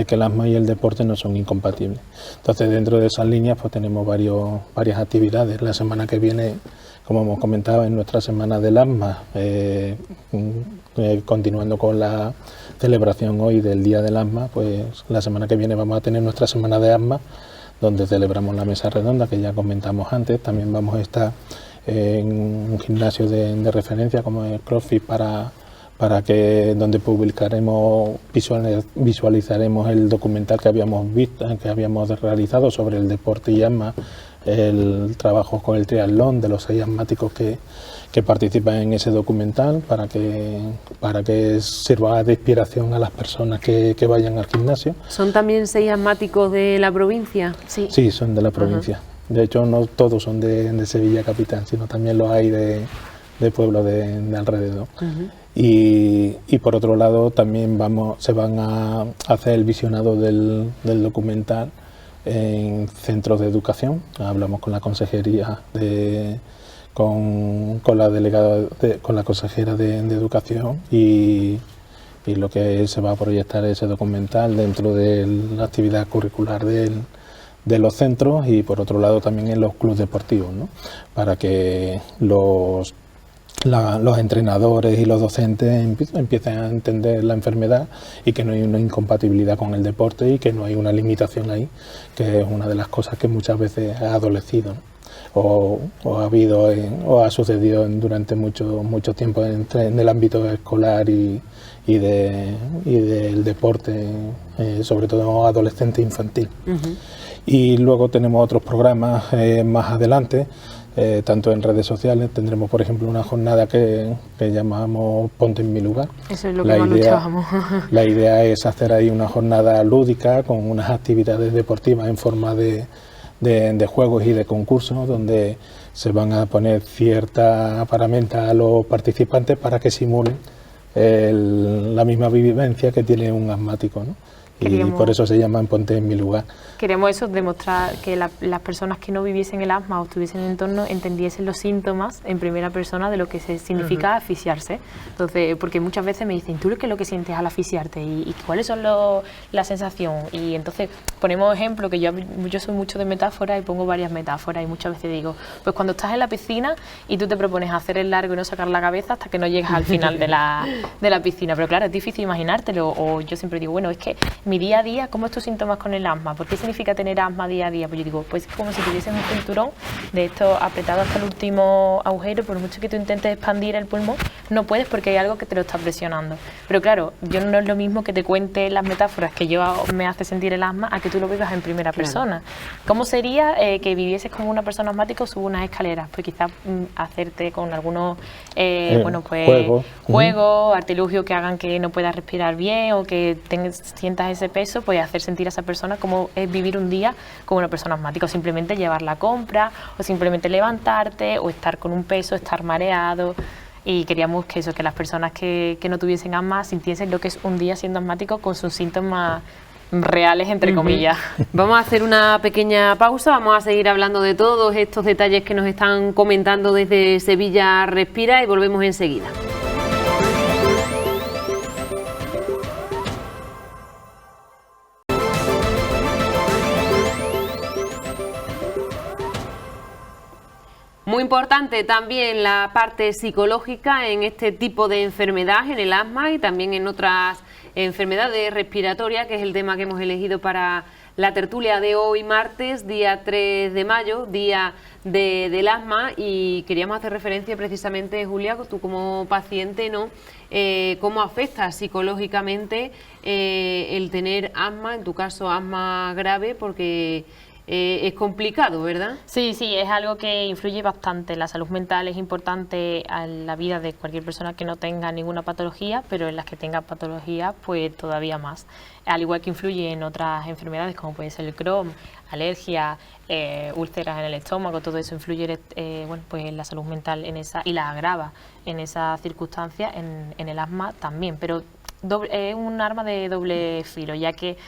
que el asma y el deporte no son incompatibles. Entonces, dentro de esas líneas pues tenemos varias actividades. La semana que viene, como hemos comentado, en nuestra semana del asma, continuando con la celebración hoy del Día del Asma, pues la semana que viene vamos a tener nuestra semana de asma, donde celebramos la mesa redonda que ya comentamos antes. También vamos a estar en un gimnasio de referencia como el CrossFit donde publicaremos, visualizaremos el documental que habíamos realizado sobre el deporte y asma, el trabajo con el triatlón de los 6 asmáticos que participan en ese documental, para que sirva de inspiración a las personas que vayan al gimnasio. ¿Son también 6 asmáticos de la provincia? Sí, son de la provincia. De hecho, no todos son de Sevilla capital, sino también los hay de pueblos de alrededor. Y por otro lado, también se van a hacer el visionado del documental en centros de educación. Hablamos con la consejería, con la delegada, con la consejera de educación, y lo que se va a proyectar ese documental dentro de la actividad curricular de los centros, y por otro lado también en los clubes deportivos, ¿no? Para que los entrenadores y los docentes empiecen a entender la enfermedad y que no hay una incompatibilidad con el deporte y que no hay una limitación ahí, que es una de las cosas que muchas veces ha adolecido, ¿no? o ha sucedido durante mucho tiempo en el ámbito escolar y del deporte, sobre todo adolescente e infantil. Y luego tenemos otros programas más adelante, tanto en redes sociales. Tendremos, por ejemplo, una jornada que llamamos Ponte en mi lugar. Eso es lo que más luchábamos. La idea es hacer ahí una jornada lúdica con unas actividades deportivas en forma de juegos y de concursos, donde se van a poner cierta paramenta a los participantes para que simulen la misma vivencia que tiene un asmático, ¿no? Y por eso se llaman Ponte en mi lugar. Queremos eso, demostrar que las personas que no viviesen el asma o estuviesen en el entorno entendiesen los síntomas en primera persona de lo que significa asfixiarse. Entonces, porque muchas veces me dicen, ¿tú qué es lo que sientes al asfixiarte? ¿Y cuáles son la sensación? Y entonces ponemos ejemplo, que yo soy mucho de metáforas y pongo varias metáforas, y muchas veces digo, pues cuando estás en la piscina y tú te propones hacer el largo y no sacar la cabeza hasta que no llegas al final de la piscina. Pero claro, es difícil imaginártelo, o yo siempre digo, bueno, es que mi día a día, ¿cómo es tus síntomas con el asma? ¿Por qué significa tener asma día a día? Pues yo digo, pues como si tuvieses un cinturón de esto apretado hasta el último agujero. Por mucho que tú intentes expandir el pulmón, no puedes, porque hay algo que te lo está presionando. Pero claro, yo no es lo mismo que te cuente las metáforas que yo me hace sentir el asma a que tú lo vivas en primera persona. ¿Cómo sería que vivieses como una persona asmática o subes unas escaleras? Pues quizás hacerte con algunos juegos, artilugios que hagan que no puedas respirar bien, o que sientas ese peso, pues hacer sentir a esa persona como es vivir un día como una persona asmática, o simplemente llevar la compra, o simplemente levantarte, o estar con un peso, estar mareado. Y queríamos que las personas que no tuviesen asma sintiesen lo que es un día siendo asmático con sus síntomas reales, entre comillas. Vamos a hacer una pequeña pausa, vamos a seguir hablando de todos estos detalles que nos están comentando desde Sevilla Respira y volvemos enseguida. Muy importante también la parte psicológica en este tipo de enfermedad, en el asma y también en otras enfermedades respiratorias, que es el tema que hemos elegido para la tertulia de hoy martes, día 3 de mayo, día del asma, y queríamos hacer referencia precisamente, Julia, tú como paciente, ¿no? ¿Cómo afecta psicológicamente el tener asma, en tu caso asma grave? Porque es complicado, ¿verdad? Sí, es algo que influye bastante. La salud mental es importante en la vida de cualquier persona que no tenga ninguna patología, pero en las que tenga patología, pues todavía más. Al igual que influye en otras enfermedades, como puede ser el Crohn, alergia, úlceras en el estómago, todo eso influye pues en la salud mental y la agrava en esa circunstancia, en el asma también, pero es un arma de doble filo, ya que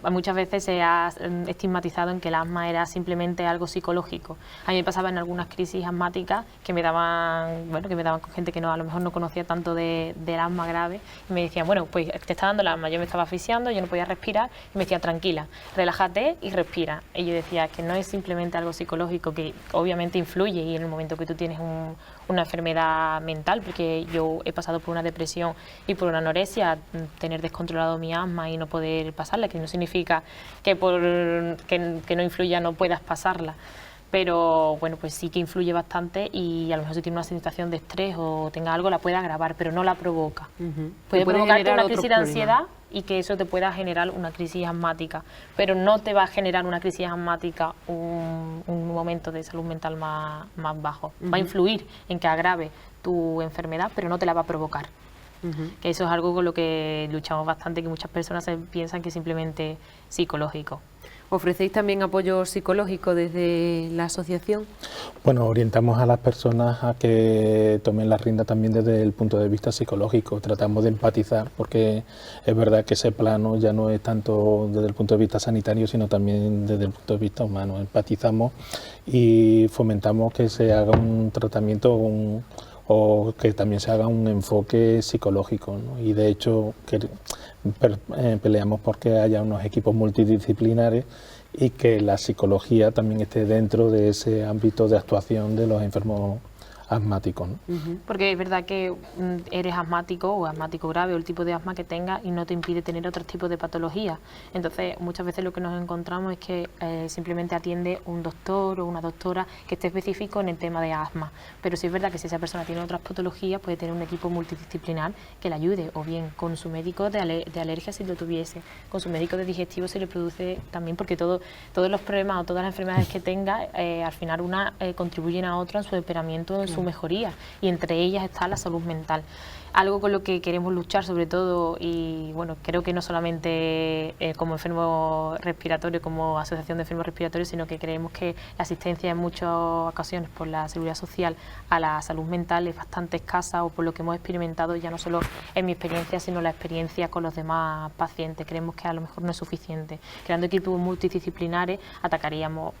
muchas veces se ha estigmatizado en que el asma era simplemente algo psicológico. A mí me pasaba en algunas crisis asmáticas que me daban con gente que a lo mejor no conocía tanto del asma grave, y me decían, pues te está dando el asma, yo me estaba asfixiando, yo no podía respirar, y me decían, tranquila, relájate y respira. Y yo decía que no es simplemente algo psicológico, que obviamente influye, y en el momento que tú tienes una enfermedad mental, porque yo he pasado por una depresión y por una anorexia, tener descontrolado mi asma y no poder pasarla, que no significa que que no influya no puedas pasarla, pero pues sí que influye bastante, y a lo mejor si tiene una situación de estrés o tenga algo la puede agravar, pero no la provoca. Puede provocarte una crisis de ansiedad y que eso te pueda generar una crisis asmática, pero no te va a generar una crisis asmática un momento de salud mental más bajo. Va a influir en que agrave tu enfermedad, pero no te la va a provocar. Que eso es algo con lo que luchamos bastante, que muchas personas piensan que es simplemente psicológico. ¿Ofrecéis también apoyo psicológico desde la asociación? Bueno, orientamos a las personas a que tomen la rienda también desde el punto de vista psicológico. Tratamos de empatizar, porque es verdad que ese plano ya no es tanto desde el punto de vista sanitario, sino también desde el punto de vista humano. Empatizamos y fomentamos que se haga un tratamiento o que también se haga un enfoque psicológico, ¿no? Y de hecho peleamos porque haya unos equipos multidisciplinares y que la psicología también esté dentro de ese ámbito de actuación de los enfermos asmáticos, ¿no? Porque es verdad que eres asmático o asmático grave o el tipo de asma que tengas y no te impide tener otros tipos de patologías. Entonces muchas veces lo que nos encontramos es que simplemente atiende un doctor o una doctora que esté específico en el tema de asma, pero sí es verdad que si esa persona tiene otras patologías puede tener un equipo multidisciplinar que le ayude, o bien con su médico de alergia si lo tuviese, con su médico de digestivo si le produce también, porque todos los problemas o todas las enfermedades que tenga al final contribuyen a otra en su temperamento, en su mejoría, y entre ellas está la salud mental. Algo con lo que queremos luchar sobre todo, y creo que no solamente como enfermo respiratorio, como asociación de enfermos respiratorios, sino que creemos que la asistencia en muchas ocasiones por la seguridad social a la salud mental es bastante escasa, o por lo que hemos experimentado, ya no solo en mi experiencia, sino la experiencia con los demás pacientes. Creemos que a lo mejor no es suficiente. Creando equipos multidisciplinares atacaríamos,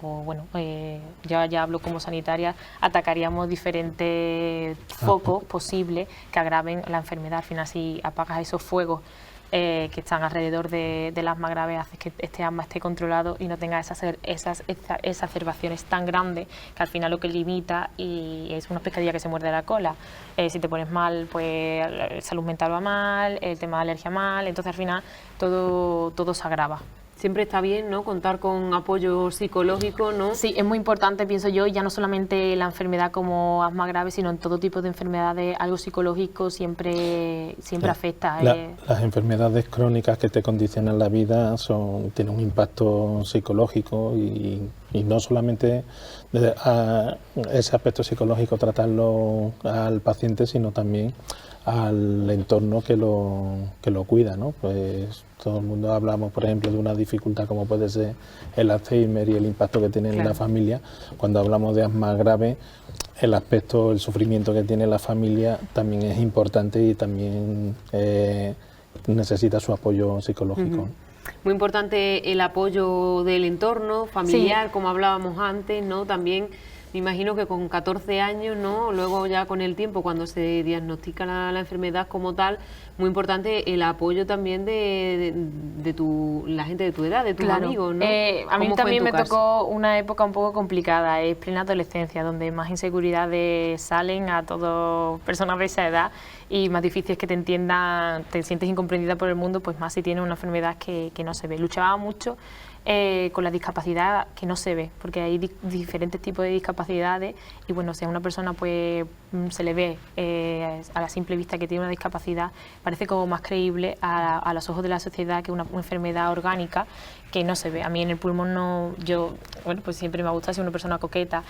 ya hablo como sanitaria, atacaríamos diferentes focos posibles que agraven la enfermedad. Al final, si apagas esos fuegos que están alrededor del asma grave, haces que este asma esté controlado y no tenga esas exacerbaciones tan grandes, que al final lo que limita y es una pescadilla que se muerde la cola. Si te pones mal, pues la salud mental va mal, el tema de alergia mal, entonces al final todo se agrava. Siempre está bien, ¿no?, contar con apoyo psicológico, ¿no? Sí, es muy importante, pienso yo, ya no solamente la enfermedad como asma grave, sino en todo tipo de enfermedades, algo psicológico siempre afecta. Las enfermedades crónicas que te condicionan la vida tienen un impacto psicológico, y Y no solamente ese aspecto psicológico tratarlo al paciente, sino también al entorno que lo cuida, ¿no? Pues todo el mundo hablamos, por ejemplo, de una dificultad como puede ser el Alzheimer y el impacto que tiene en la familia. Cuando hablamos de asma grave, el aspecto, el sufrimiento que tiene la familia también es importante y también necesita su apoyo psicológico. Muy importante el apoyo del entorno familiar, como hablábamos antes, ¿no? También me imagino que con 14 años, ¿no? Luego ya con el tiempo, cuando se diagnostica la enfermedad como tal, muy importante el apoyo también de la gente de tu edad, de tus amigos, ¿no? A mí también me tocó una época un poco complicada, es plena adolescencia, donde más inseguridades salen a todas personas de esa edad y más difícil es que te entiendan, te sientes incomprendida por el mundo, pues más si tienes una enfermedad que no se ve. Luchaba mucho con la discapacidad que no se ve, porque hay diferentes tipos de discapacidades y bueno, si a una persona pues se le ve a la simple vista que tiene una discapacidad, parece como más creíble a los ojos de la sociedad que una enfermedad orgánica que no se ve. A mí en el pulmón no, bueno, pues siempre me ha gustado ser una persona coqueta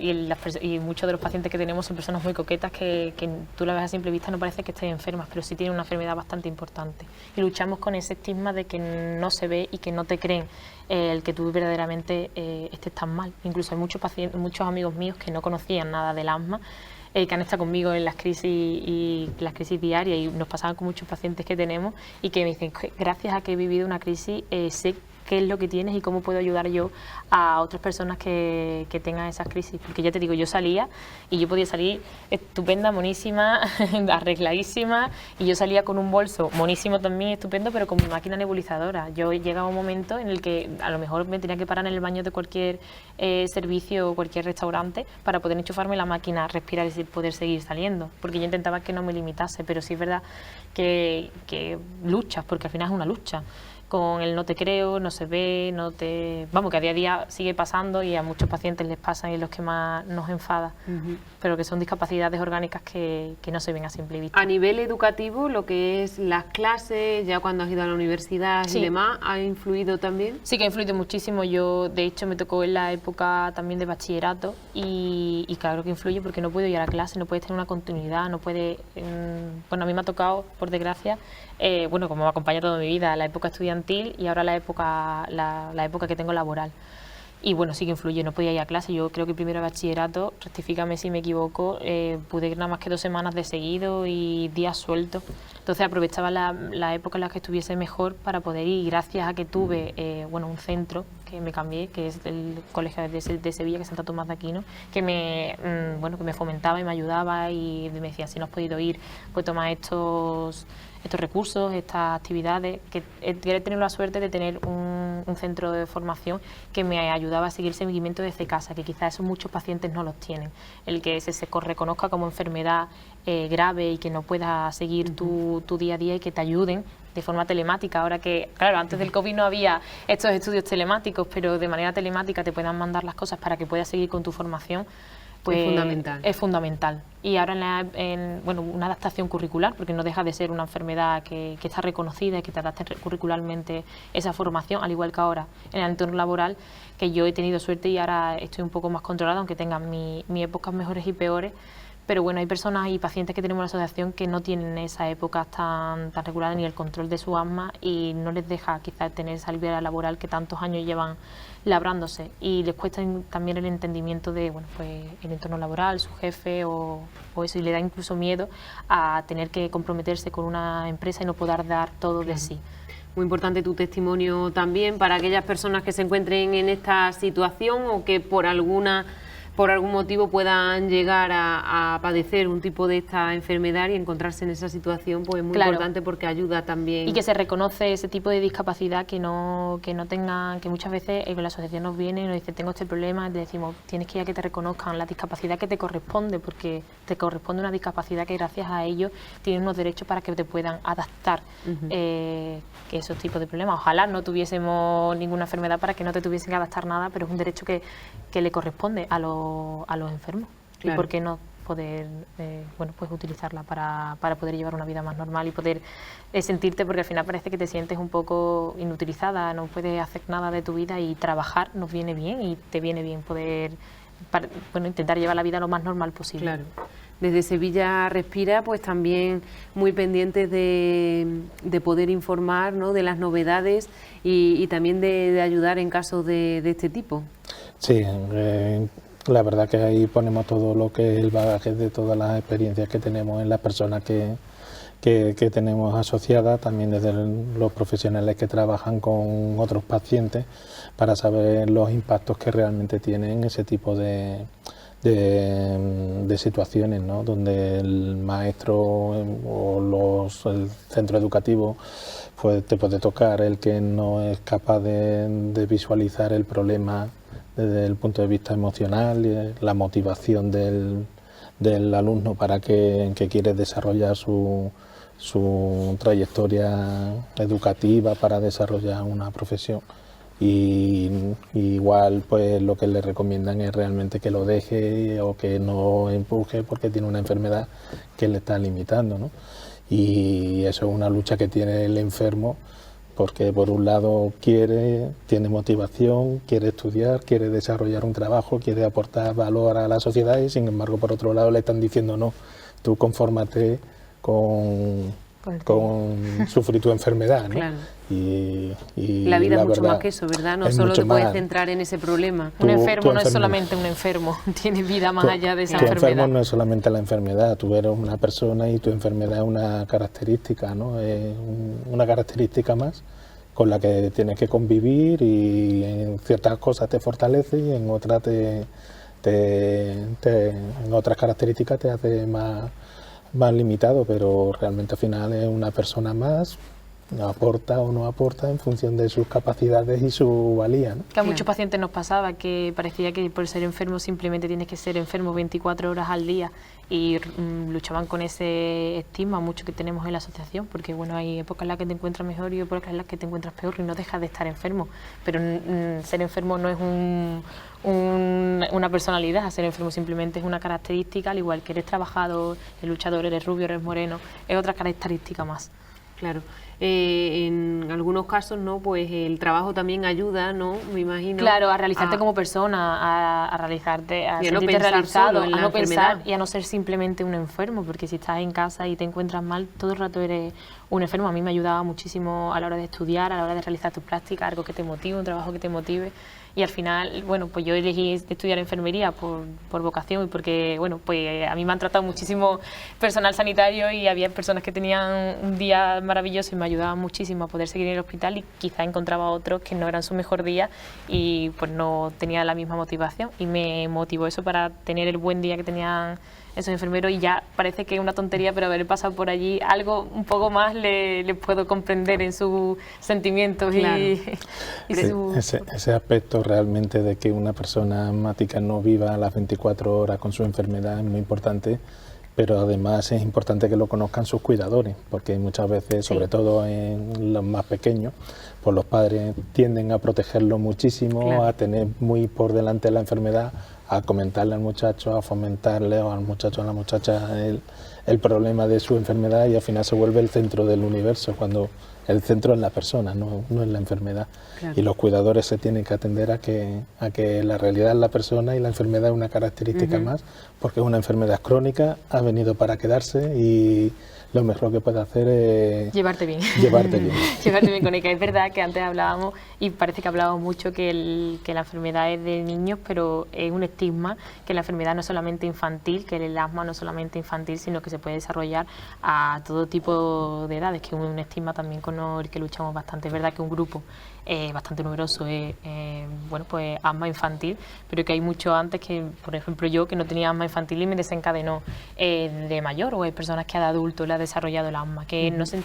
y muchos de los pacientes que tenemos son personas muy coquetas que tú la ves a simple vista no parece que estén enfermas, pero sí tienen una enfermedad bastante importante. Y luchamos con ese estigma de que no se ve y que no te creen el que tú verdaderamente estés tan mal. Incluso hay muchos amigos míos que no conocían nada del asma, que han estado conmigo en las crisis diarias y nos pasaban con muchos pacientes que tenemos y que me dicen, gracias a que he vivido una crisis, sé qué es lo que tienes y cómo puedo ayudar yo a otras personas que tengan esas crisis. Porque ya te digo, yo salía y yo podía salir estupenda, monísima, arregladísima, y yo salía con un bolso monísimo también, estupendo, pero con mi máquina nebulizadora. Yo llegaba a un momento en el que a lo mejor me tenía que parar en el baño de cualquier servicio o cualquier restaurante para poder enchufarme la máquina, respirar y poder seguir saliendo, porque yo intentaba que no me limitase, pero sí es verdad que luchas, porque al final es una lucha. Con el no te creo, no se ve, vamos, que a día sigue pasando y a muchos pacientes les pasa y es los que más nos enfada, pero que son discapacidades orgánicas que no se ven a simple vista. A nivel educativo, lo que es las clases, ya cuando has ido a la universidad y demás, ¿ha influido también? Sí, que ha influido muchísimo. Yo, de hecho, me tocó en la época también de bachillerato y claro que influye porque no puedo ir a la clase, no puedes tener una continuidad, no puedes... bueno, a mí me ha tocado, por desgracia, bueno, como me acompaña toda mi vida, la época estudiantil y ahora la época que tengo laboral. Y bueno, sí que influye, no podía ir a clase. Yo creo que primero de bachillerato, rectifícame si me equivoco, pude ir nada más que 2 semanas de seguido y días sueltos. Entonces aprovechaba la época en la que estuviese mejor para poder ir. Y gracias a que tuve bueno, un centro que me cambié, que es el Colegio de Sevilla, que es Santo Tomás de Aquino, que bueno, que me fomentaba y me ayudaba y me decía, si no has podido ir, pues toma estos recursos, estas actividades, que he tenido la suerte de tener un centro de formación que me ayudaba a seguir seguimiento desde casa, que quizás eso muchos pacientes no los tienen, el que se reconozca como enfermedad grave y que no puedas seguir tu día a día y que te ayuden de forma telemática. Ahora que, claro, antes del COVID no había estos estudios telemáticos, pero de manera telemática te puedan mandar las cosas para que puedas seguir con tu formación. Pues es fundamental. Y ahora bueno, una adaptación curricular, porque no deja de ser una enfermedad que está reconocida y que te adapte curricularmente esa formación, al igual que ahora en el entorno laboral, que yo he tenido suerte y ahora estoy un poco más controlada, aunque tengan mis épocas mejores y peores. Pero bueno, hay personas y pacientes que tenemos en la asociación que no tienen esa época tan regulada ni el control de su asma y no les deja quizás tener esa vida laboral que tantos años llevan labrándose y les cuesta también el entendimiento de bueno, pues el entorno laboral, su jefe o eso, y le da incluso miedo a tener que comprometerse con una empresa y no poder dar todo de sí. Muy importante tu testimonio también para aquellas personas que se encuentren en esta situación o que por algún motivo puedan llegar a padecer un tipo de esta enfermedad y encontrarse en esa situación, pues es muy importante porque ayuda también. Y que se reconoce ese tipo de discapacidad, que no tengan, que muchas veces la asociación nos viene y nos dice, tengo este problema, y le decimos, tienes que ir a que te reconozcan la discapacidad que te corresponde, porque te corresponde una discapacidad que gracias a ello tienes unos derechos para que te puedan adaptar que esos tipos de problemas. Ojalá no tuviésemos ninguna enfermedad para que no te tuviesen que adaptar nada, pero es un derecho que le corresponde a los enfermos. Claro. ¿Y por qué no poder bueno, pues utilizarla para poder llevar una vida más normal y poder sentirte, porque al final parece que te sientes un poco inutilizada, no puedes hacer nada de tu vida, y trabajar nos viene bien y te viene bien poder bueno, intentar llevar la vida lo más normal posible. Claro. Desde Sevilla Respira, pues también muy pendientes de poder informar, ¿no?, de las novedades y también de ayudar en casos de este tipo. Sí, la verdad que ahí ponemos todo lo que es el bagaje de todas las experiencias que tenemos en las personas que tenemos asociadas, también desde los profesionales que trabajan con otros pacientes, para saber los impactos que realmente tienen ese tipo de situaciones, ¿no?, donde el maestro o el centro educativo pues te puede tocar el que no es capaz de visualizar el problema desde el punto de vista emocional, y la motivación del alumno para que quiere desarrollar su trayectoria educativa para desarrollar una profesión. Y igual pues lo que le recomiendan es realmente que lo deje o que no empuje porque tiene una enfermedad que le está limitando, ¿no? Y eso es una lucha que tiene el enfermo, porque por un lado tiene motivación, quiere estudiar, quiere desarrollar un trabajo, quiere aportar valor a la sociedad, y sin embargo por otro lado le están diciendo no, tú confórmate con sufrir tu enfermedad, ¿no? Claro. Y la vida es mucho verdad, más que eso, ¿verdad? No es solo mucho te puedes más. centrar en ese problema. Un enfermo no es solamente un enfermo, tiene vida más allá de esa Tu enfermedad. enfermo no es solamente la enfermedad, tú eres una persona y tu enfermedad es una característica, ¿no? Es una característica más con la que tienes que convivir, y en ciertas cosas te fortalece y en otras en otras características te hace más limitado, pero realmente al final es una persona más, aporta o no aporta en función de sus capacidades y su valía, ¿no? Que a muchos pacientes nos pasaba que parecía que por ser enfermo simplemente tienes que ser enfermo 24 horas al día, y luchaban con ese estigma mucho que tenemos en la asociación, porque bueno, hay épocas en las que te encuentras mejor y épocas en las que te encuentras peor, y no dejas de estar enfermo, pero ser enfermo no es una personalidad, ser enfermo simplemente es una característica, al igual que eres trabajador, eres luchador, eres rubio, eres moreno, es otra característica más. Claro. En algunos casos, ¿no?, pues el trabajo también ayuda, ¿no?, me imagino. Claro, a realizarte como persona, a realizarte, a y a no sentirte pensar realizado, solo en a la no pensar enfermedad. y a no ser simplemente un enfermo, porque si estás en casa y te encuentras mal, todo el rato eres un enfermo. A mí me ayudaba muchísimo a la hora de estudiar, a la hora de realizar tus prácticas, algo que te motive, un trabajo que te motive. Y al final, bueno, pues yo elegí estudiar enfermería por vocación, y porque, bueno, pues a mí me han tratado muchísimo personal sanitario, y había personas que tenían un día maravilloso y me ayudaban muchísimo a poder seguir en el hospital, y quizá encontraba otros que no eran su mejor día y pues no tenían la misma motivación, y me motivó eso para tener el buen día que tenían esos enfermeros. Y ya parece que es una tontería, pero haber pasado por allí algo un poco más le puedo comprender en sus sentimientos. Claro. y Sí, ese aspecto realmente de que una persona asmática no viva las 24 horas con su enfermedad es muy importante, pero además es importante que lo conozcan sus cuidadores, porque muchas veces, sobre todo en los más pequeños, pues los padres tienden a protegerlo muchísimo, Claro. a tener muy por delante la enfermedad, a comentarle al muchacho, a fomentarle, o al muchacho o a la muchacha el problema de su enfermedad, y al final se vuelve el centro del universo, cuando el centro es la persona, no es la enfermedad. Claro. Y los cuidadores se tienen que atender a que la realidad es la persona y la enfermedad es una característica más, porque es una enfermedad crónica, ha venido para quedarse, y lo mejor que puede hacer es llevarte bien. llevarte bien. Llevarte bien con ella. Es verdad que antes hablábamos, y parece que hablábamos mucho, que la enfermedad es de niños, pero es un estigma, que la enfermedad no es solamente infantil, que el asma no es solamente infantil, sino que se puede desarrollar a todo tipo de edades, que es un estigma también con el que luchamos bastante. Es verdad que un grupo bastante numeroso es bueno, pues asma infantil, pero que hay mucho antes, que por ejemplo yo, que no tenía asma infantil y me desencadenó de mayor, o hay personas que de adulto le ha desarrollado el asma, que no se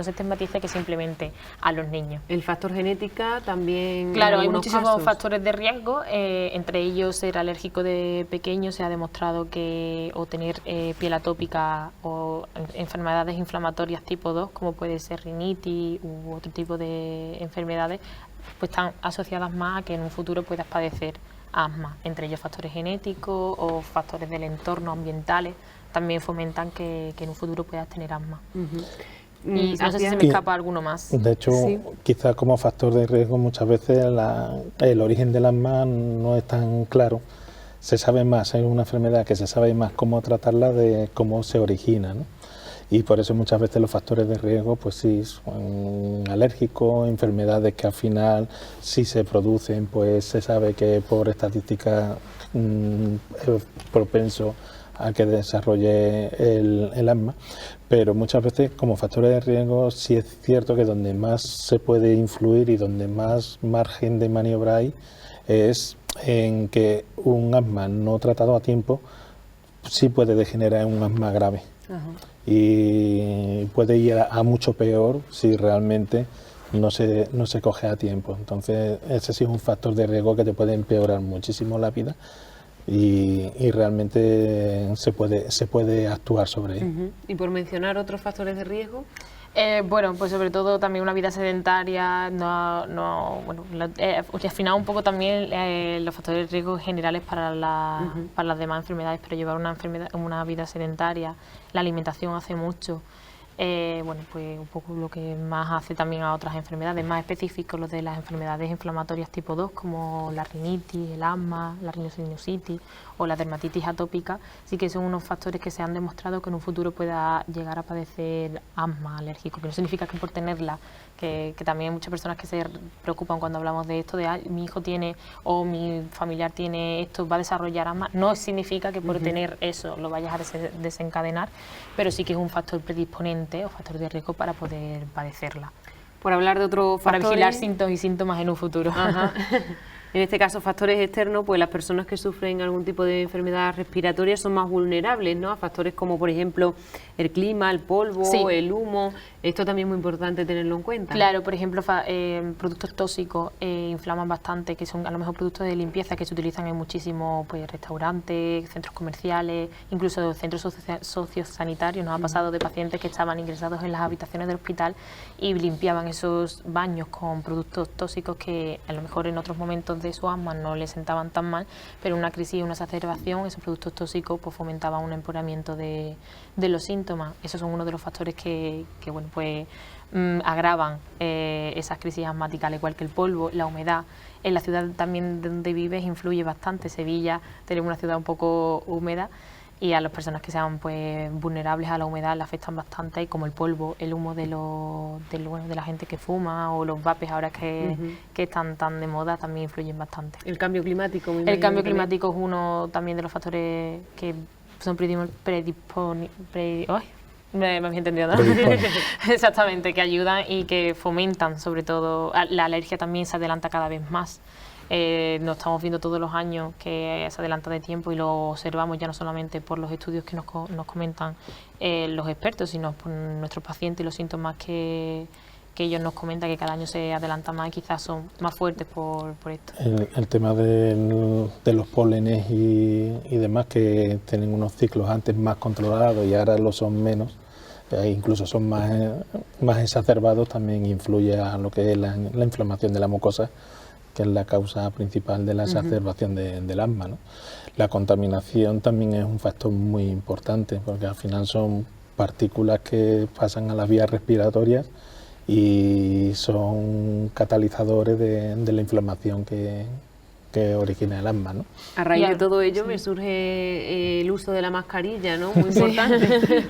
estigmatice que simplemente a los niños. El factor genética también. Claro, en hay algunos muchísimos casos. factores de riesgo, entre ellos ser alérgico de pequeño. Se ha demostrado que o tener piel atópica o enfermedades inflamatorias tipo 2, como puede ser rinitis u otro tipo de enfermedades, pues están asociadas más a que en un futuro puedas padecer asma, entre ellos factores genéticos o factores del entorno ambientales, también fomentan que en un futuro puedas tener asma. Y no sé si se me escapa alguno más. De hecho, quizás como factor de riesgo muchas veces el origen del asma no es tan claro. Se sabe más, es una enfermedad que se sabe más cómo tratarla de cómo se origina, ¿no? Y por eso muchas veces los factores de riesgo, pues sí, son alérgicos, enfermedades que al final si se producen, pues se sabe que por estadística es propenso a que desarrolle el asma, pero muchas veces como factores de riesgo sí es cierto que donde más se puede influir y donde más margen de maniobra hay es en que un asma no tratado a tiempo sí puede degenerar en un asma grave. Y puede ir a mucho peor si realmente no se coge a tiempo. Entonces ese sí es un factor de riesgo que te puede empeorar muchísimo la vida y realmente se puede actuar sobre ello. Y por mencionar otros factores de riesgo. Bueno, pues sobre todo también una vida sedentaria, al final un poco también los factores de riesgo generales para las demás enfermedades, pero llevar una vida sedentaria, la alimentación hace mucho. Bueno, pues un poco lo que más hace también a otras enfermedades, más específicos los de las enfermedades inflamatorias tipo 2, como la rinitis, el asma, la rinosinusitis o la dermatitis atópica, sí que son unos factores que se han demostrado que en un futuro pueda llegar a padecer asma alérgico, que no significa que por tenerla, que también hay muchas personas que se preocupan cuando hablamos de esto, de mi hijo tiene o mi familiar tiene esto, va a desarrollar asma, no significa que por tener eso lo vayas a desencadenar, pero sí que es un factor predisponente o factor de riesgo para poder padecerla. Por hablar de otros factores... Para vigilar síntomas en un futuro. En este caso, factores externos, pues las personas que sufren algún tipo de enfermedad respiratoria son más vulnerables, ¿no? A factores como, por ejemplo, el clima, el polvo, el humo. Esto también es muy importante tenerlo en cuenta. Claro, por ejemplo, productos tóxicos inflaman bastante, que son a lo mejor productos de limpieza que se utilizan en muchísimos restaurantes, centros comerciales, incluso centros sociosanitarios. Nos ha pasado de pacientes que estaban ingresados en las habitaciones del hospital y limpiaban esos baños con productos tóxicos que a lo mejor en otros momentos de su asma no le sentaban tan mal, pero en una crisis, una exacerbación, esos productos tóxicos pues fomentaban un empeoramiento de los síntomas. Esos son uno de los factores que bueno, pues agravan esas crisis asmáticas, al igual que el polvo, la humedad. En la ciudad también donde vives influye bastante. Sevilla tenemos una ciudad un poco húmeda y a las personas que sean pues vulnerables a la humedad le afectan bastante, y como el polvo, el humo de la gente que fuma o los vapes ahora que están tan de moda también influyen bastante. El cambio climático. El cambio climático es uno también de los factores que son me había entendido, ¿no? Exactamente, que ayudan y que fomentan sobre todo. La alergia también se adelanta cada vez más. Nos estamos viendo todos los años que se adelanta de tiempo y lo observamos ya no solamente por los estudios que nos comentan los expertos, sino por nuestros pacientes y los síntomas que ellos nos comentan, que cada año se adelanta más y quizás son más fuertes por esto. El tema de los pólenes y demás, que tienen unos ciclos antes más controlados y ahora lo son menos, incluso son más exacerbados, también influye a lo que es la inflamación de la mucosa, que es la causa principal de la exacerbación del asma, ¿no? La contaminación también es un factor muy importante, porque al final son partículas que pasan a las vías respiratorias y son catalizadores de la inflamación que origina el asma, ¿no? A raíz de todo ello me surge el uso de la mascarilla, ¿no? Muy importante.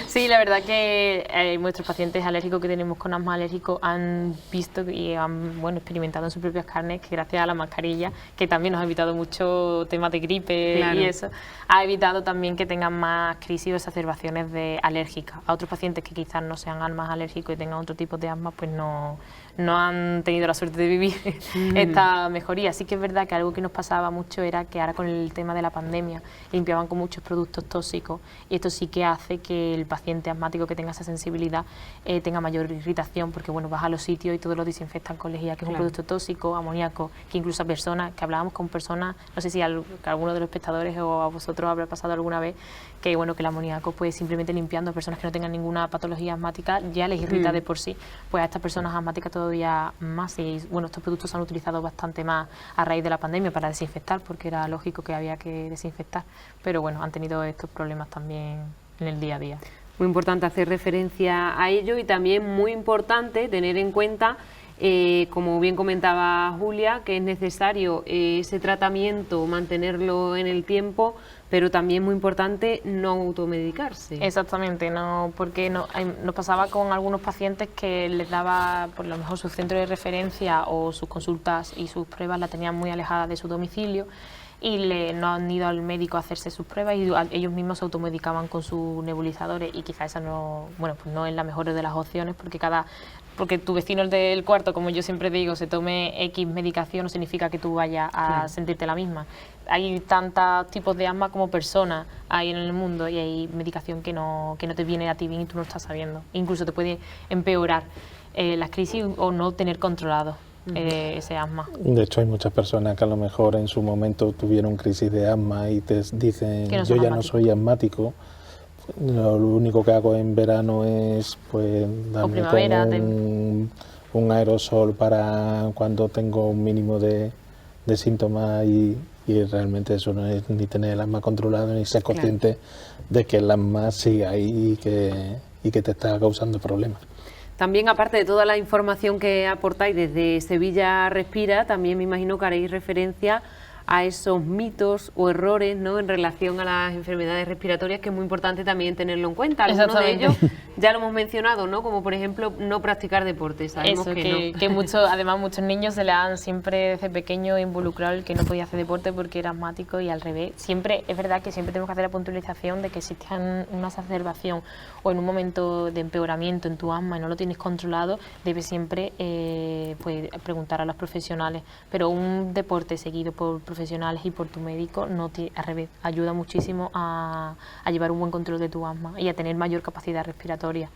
Sí, la verdad que nuestros pacientes alérgicos que tenemos con asma alérgico han visto y han experimentado en sus propias carnes que gracias a la mascarilla, que también nos ha evitado mucho temas de gripe y eso, ha evitado también que tengan más crisis o exacerbaciones alérgicas. A otros pacientes que quizás no sean asmas alérgicos y tengan otro tipo de asma, pues no han tenido la suerte de vivir esta mejoría. Sí que es verdad que algo que nos pasaba mucho era que ahora con el tema de la pandemia limpiaban con muchos productos tóxicos y esto sí que hace que el paciente asmático que tenga esa sensibilidad tenga mayor irritación, porque vas a los sitios y todos lo desinfectan con lejía, que es un producto tóxico, amoníaco, que incluso a personas, que hablábamos con personas, no sé si a alguno de los espectadores o a vosotros habrá pasado alguna vez, que bueno, que el amoníaco pues simplemente limpiando a personas que no tengan ninguna patología asmática ya les irrita de por sí, pues a estas personas asmáticas todavía más. Y bueno, estos productos se han utilizado bastante más a raíz de la pandemia para desinfectar, porque era lógico que había que desinfectar, pero bueno, han tenido estos problemas también en el día a día. Muy importante hacer referencia a ello y también muy importante tener en cuenta, como bien comentaba Julia, que es necesario ese tratamiento, mantenerlo en el tiempo, pero también muy importante no automedicarse. Exactamente, no, porque nos pasaba con algunos pacientes que les daba, por lo mejor, su centro de referencia o sus consultas y sus pruebas las tenían muy alejadas de su domicilio y no han ido al médico a hacerse sus pruebas y ellos mismos se automedicaban con sus nebulizadores, y quizás esa no, bueno, pues no es la mejor de las opciones, porque tu vecino del cuarto, como yo siempre digo, se tome X medicación no significa que tú vayas a sentirte la misma. Hay tantos tipos de asma como personas hay en el mundo, y hay medicación que no te viene a ti bien y tú no estás sabiendo. Incluso te puede empeorar las crisis o no tener controlado ese asma. De hecho, hay muchas personas que a lo mejor en su momento tuvieron crisis de asma y te dicen, yo ya no soy asmático, lo único que hago en verano es pues darme con un aerosol para cuando tengo un mínimo de síntomas, y realmente eso no es ni tener el asma controlado ni ser consciente de que el asma sigue ahí y que te está causando problemas. También, aparte de toda la información que aportáis desde Sevilla Respira, también me imagino que haréis referencia a esos mitos o errores, ¿no?, en relación a las enfermedades respiratorias, que es muy importante también tenerlo en cuenta. Algunos de ellos ya lo hemos mencionado, ¿no?, como por ejemplo no practicar deporte. Sabemos eso, que además muchos niños se le han siempre desde pequeño involucrado el que no podía hacer deporte porque era asmático, y al revés. Siempre es verdad que siempre tenemos que hacer la puntualización de que si existe una exacerbación o en un momento de empeoramiento en tu asma y no lo tienes controlado, debes siempre pues preguntar a los profesionales. Pero un deporte seguido por profesionales y por tu médico al revés, ayuda muchísimo a llevar un buen control de tu asma y a tener mayor capacidad respiratoria.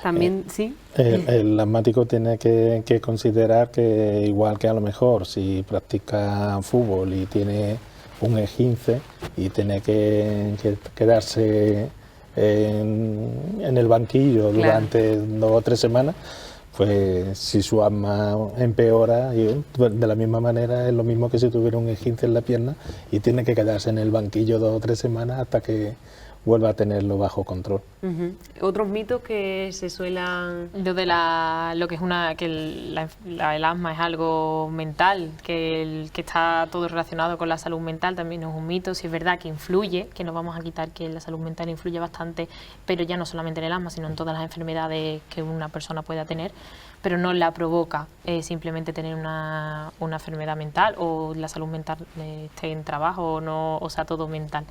También, sí. El asmático tiene que considerar que, igual que a lo mejor si practica fútbol y tiene un esguince y tiene que quedarse en el banquillo durante 2 o 3 semanas, pues si su asma empeora, de la misma manera es lo mismo que si tuviera un esguince en la pierna y tiene que quedarse en el banquillo 2 o 3 semanas hasta que vuelva a tenerlo bajo control. Otros mitos que se suelan... Lo de lo que es el asma es algo mental, que está todo relacionado con la salud mental, también es un mito. Si es verdad que influye, que no vamos a quitar que la salud mental influye bastante, pero ya no solamente en el asma, sino en todas las enfermedades que una persona pueda tener, pero no la provoca simplemente tener una enfermedad mental o la salud mental esté en trabajo o no, o sea, todo mental.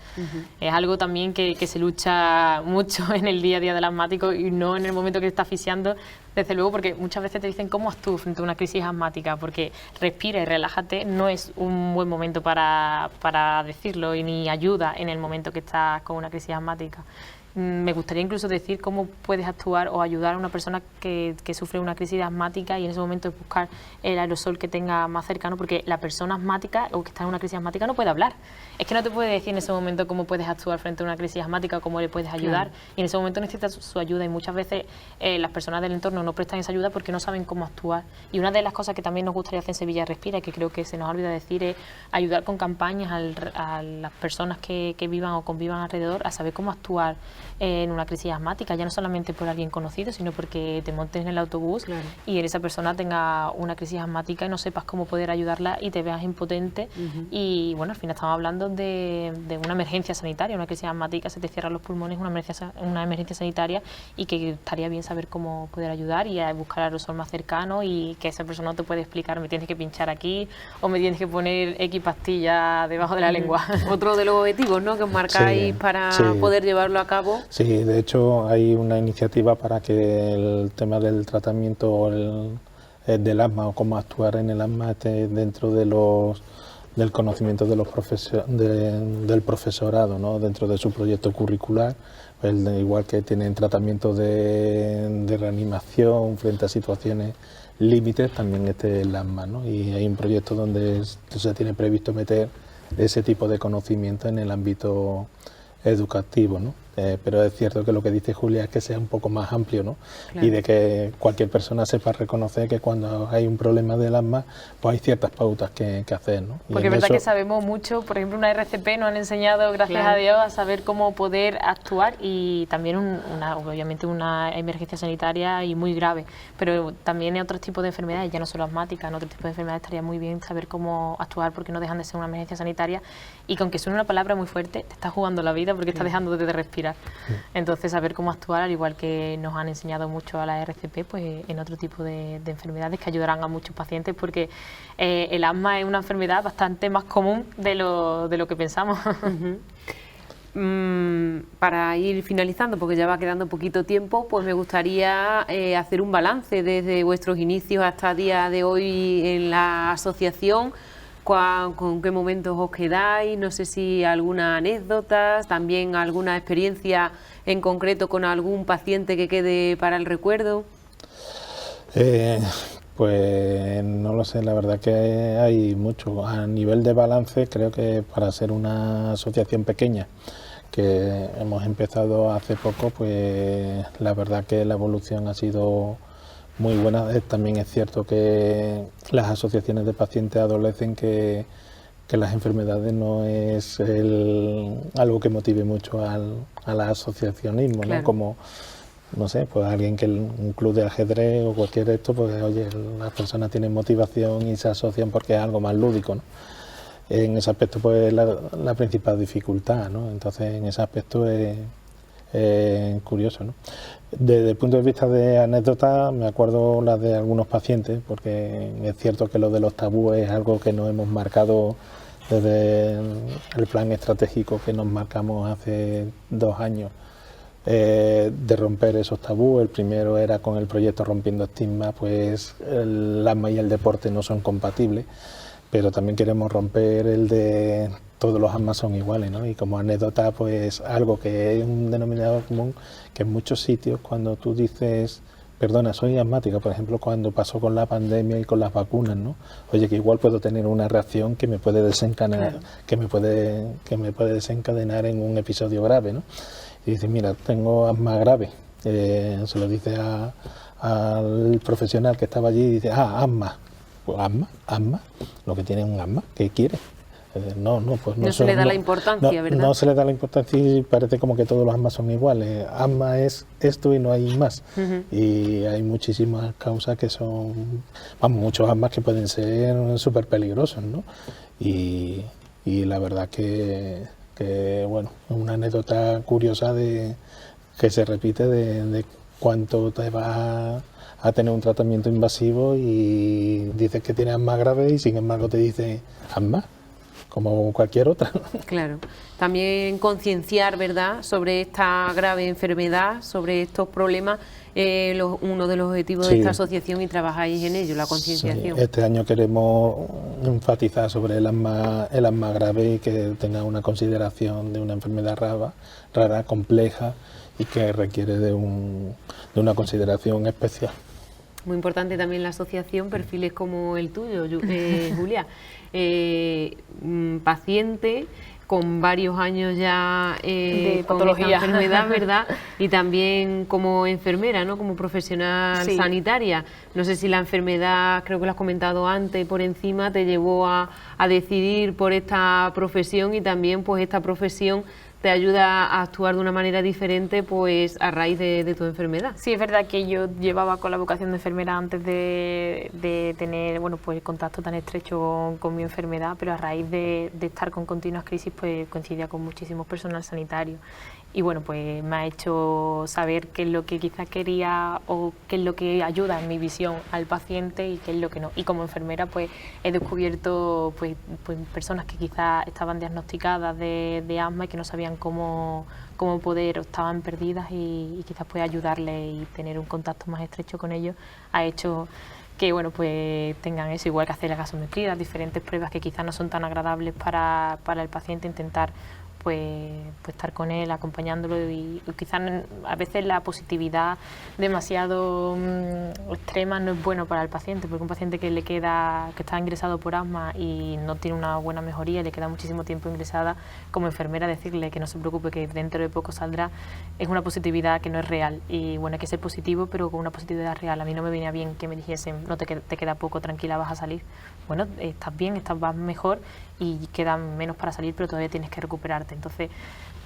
Es algo también que se lucha mucho en el día a día del asmático, y no en el momento que te está asfixiando, desde luego, porque muchas veces te dicen cómo actúas frente a una crisis asmática, porque respira y relájate no es un buen momento para decirlo, y ni ayuda en el momento que estás con una crisis asmática. Me gustaría incluso decir cómo puedes actuar o ayudar a una persona que sufre una crisis asmática, y en ese momento buscar el aerosol que tenga más cercano, porque la persona asmática o que está en una crisis asmática no puede hablar. Es que no te puede decir en ese momento cómo puedes actuar frente a una crisis asmática o cómo le puedes ayudar. Y en ese momento necesitas su ayuda, y muchas veces las personas del entorno no prestan esa ayuda porque no saben cómo actuar. Y una de las cosas que también nos gustaría hacer en Sevilla Respira, y que creo que se nos olvida decir, es ayudar con campañas a las personas que vivan o convivan alrededor a saber cómo actuar en una crisis asmática, ya no solamente por alguien conocido, sino porque te montes en el autobús y esa persona tenga una crisis asmática y no sepas cómo poder ayudarla y te veas impotente. Y bueno, al final estamos hablando de una emergencia sanitaria, una crisis asmática, se te cierran los pulmones, una emergencia sanitaria, y que estaría bien saber cómo poder ayudar y a buscar aerosol más cercano, y que esa persona no te puede explicar, me tienes que pinchar aquí o me tienes que poner X pastilla debajo de la lengua. Otro de los objetivos, ¿no?, que os marcáis para poder llevarlo a cabo. Sí, de hecho hay una iniciativa para que el tema del tratamiento del asma o cómo actuar en el asma esté dentro del conocimiento de del profesorado, ¿no?, dentro de su proyecto curricular, pues, igual que tienen tratamiento de reanimación frente a situaciones límites, también el asma, ¿no? Y hay un proyecto donde se tiene previsto meter ese tipo de conocimiento en el ámbito educativo, ¿no? Pero es cierto que lo que dice Julia es que sea un poco más amplio, ¿no? Claro. Y de que cualquier persona sepa reconocer que cuando hay un problema del asma, pues hay ciertas pautas que hacer, ¿no? Y Porque en es verdad eso, que sabemos mucho, por ejemplo, una RCP nos han enseñado, gracias Claro. a Dios, a saber cómo poder actuar y también obviamente una emergencia sanitaria y muy grave, pero también en otros tipos de enfermedades, ya no solo asmáticas, en otros tipos de enfermedades estaría muy bien saber cómo actuar porque no dejan de ser una emergencia sanitaria y que aunque suene una palabra muy fuerte, te estás jugando la vida porque estás dejando de respirar. Entonces, saber cómo actuar, al igual que nos han enseñado mucho a la RCP, pues en otro tipo de enfermedades que ayudarán a muchos pacientes porque el asma es una enfermedad bastante más común de lo que pensamos. Para ir finalizando, porque ya va quedando poquito tiempo, pues me gustaría hacer un balance desde vuestros inicios hasta el día de hoy en la asociación. ¿Con qué momentos os quedáis? No sé si alguna anécdota, también alguna experiencia en concreto con algún paciente que quede para el recuerdo. Pues no lo sé, la verdad que hay mucho. A nivel de balance, creo que para ser una asociación pequeña, que hemos empezado hace poco, pues la verdad que la evolución ha sido muy buena. También es cierto que las asociaciones de pacientes adolecen que las enfermedades no es algo que motive mucho al asociacionismo, Claro. ¿no? Como, no sé, pues alguien que un club de ajedrez o cualquier de esto, pues oye, las personas tienen motivación y se asocian porque es algo más lúdico, ¿no? En ese aspecto pues la principal dificultad, ¿no? Entonces en ese aspecto es curioso, ¿no? Desde el punto de vista de anécdotas, me acuerdo las de algunos pacientes, porque es cierto que lo de los tabúes es algo que nos hemos marcado desde el plan estratégico que nos marcamos hace 2 años, de romper esos tabúes. El primero era con el proyecto Rompiendo Estigma, pues el asma y el deporte no son compatibles, pero también queremos romper el de todos los asmas son iguales, ¿no? Y como anécdota, pues algo que es un denominador común, que en muchos sitios cuando tú dices, perdona, soy asmática, por ejemplo, cuando pasó con la pandemia y con las vacunas, ¿no? Oye, que igual puedo tener una reacción que me puede desencadenar, Claro. que me puede desencadenar en un episodio grave, ¿no? Y dices, mira, tengo asma grave, se lo dice al profesional que estaba allí y dice, asma. Pues asma, lo que tiene es un asma, ¿qué quiere? Pues No se le da la importancia, ¿verdad? No se le da la importancia y parece como que todos los asmas son iguales. Asma es esto y no hay más. Y hay muchísimas causas que son, vamos, muchos asmas que pueden ser súper peligrosos, ¿no? Y la verdad que bueno, una anécdota curiosa que se repite de cuánto te va a tener un tratamiento invasivo y dices que tienes asma grave y sin embargo te dice asma, como cualquier otra. Claro. También concienciar, ¿verdad?, sobre esta grave enfermedad, sobre estos problemas, uno de los objetivos de Sí. esta asociación y trabajáis en ello, la concienciación. Sí, este año queremos enfatizar sobre el asma grave y que tenga una consideración de una enfermedad rara, compleja y que requiere de una consideración especial. Muy importante también la asociación, perfiles como el tuyo, Julia. Paciente con varios años ya De con patología. esta enfermedad, ¿verdad? Y también como enfermera, ¿no? Como profesional Sí. sanitaria. No sé si la enfermedad, creo que lo has comentado antes por encima, te llevó a decidir por esta profesión y también pues esta profesión te ayuda a actuar de una manera diferente pues a raíz de tu enfermedad. Sí, es verdad que yo llevaba con la vocación de enfermera antes de tener pues el contacto tan estrecho con mi enfermedad, pero a raíz de estar con continuas crisis pues coincidía con muchísimo personal sanitario y bueno, pues me ha hecho saber qué es lo que quizás quería o qué es lo que ayuda en mi visión al paciente y qué es lo que no. Y como enfermera pues he descubierto pues personas que quizás estaban diagnosticadas de asma y que no sabían cómo poder o estaban perdidas y quizás pues ayudarles y tener un contacto más estrecho con ellos ha hecho que bueno pues tengan eso, igual que hacer la gasometría, diferentes pruebas que quizás no son tan agradables para el paciente, intentar pues estar con él, acompañándolo, y quizás a veces la positividad demasiado extrema no es bueno para el paciente, porque un paciente que está ingresado por asma y no tiene una buena mejoría, le queda muchísimo tiempo ingresada, como enfermera decirle que no se preocupe, que dentro de poco saldrá, es una positividad que no es real. Y bueno, hay que ser positivo, pero con una positividad real. A mí no me venía bien que me dijesen, no te queda poco, tranquila, vas a salir. Bueno, estás bien, vas mejor y queda menos para salir, pero todavía tienes que recuperarte. Entonces,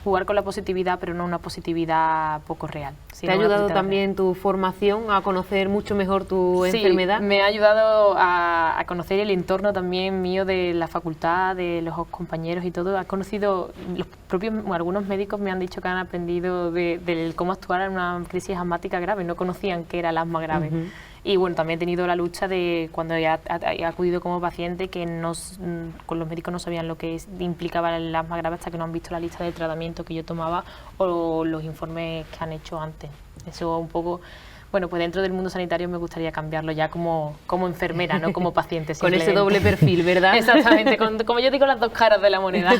jugar con la positividad, pero no una positividad poco real. ¿Te ha ayudado también tu formación a conocer mucho mejor tu enfermedad? Sí, me ha ayudado a conocer el entorno también mío de la facultad, de los compañeros y todo. He conocido, algunos médicos me han dicho que han aprendido de cómo actuar en una crisis asmática grave, no conocían que era el asma grave. Y bueno, también he tenido la lucha de cuando he acudido como paciente, que con los médicos no sabían lo que implicaba el asma grave hasta que no han visto la lista de tratamiento que yo tomaba o los informes que han hecho antes. Eso un poco, bueno, pues dentro del mundo sanitario me gustaría cambiarlo ya como enfermera, no como paciente. Con ese doble perfil, ¿verdad? Exactamente, como yo digo, las dos caras de la moneda.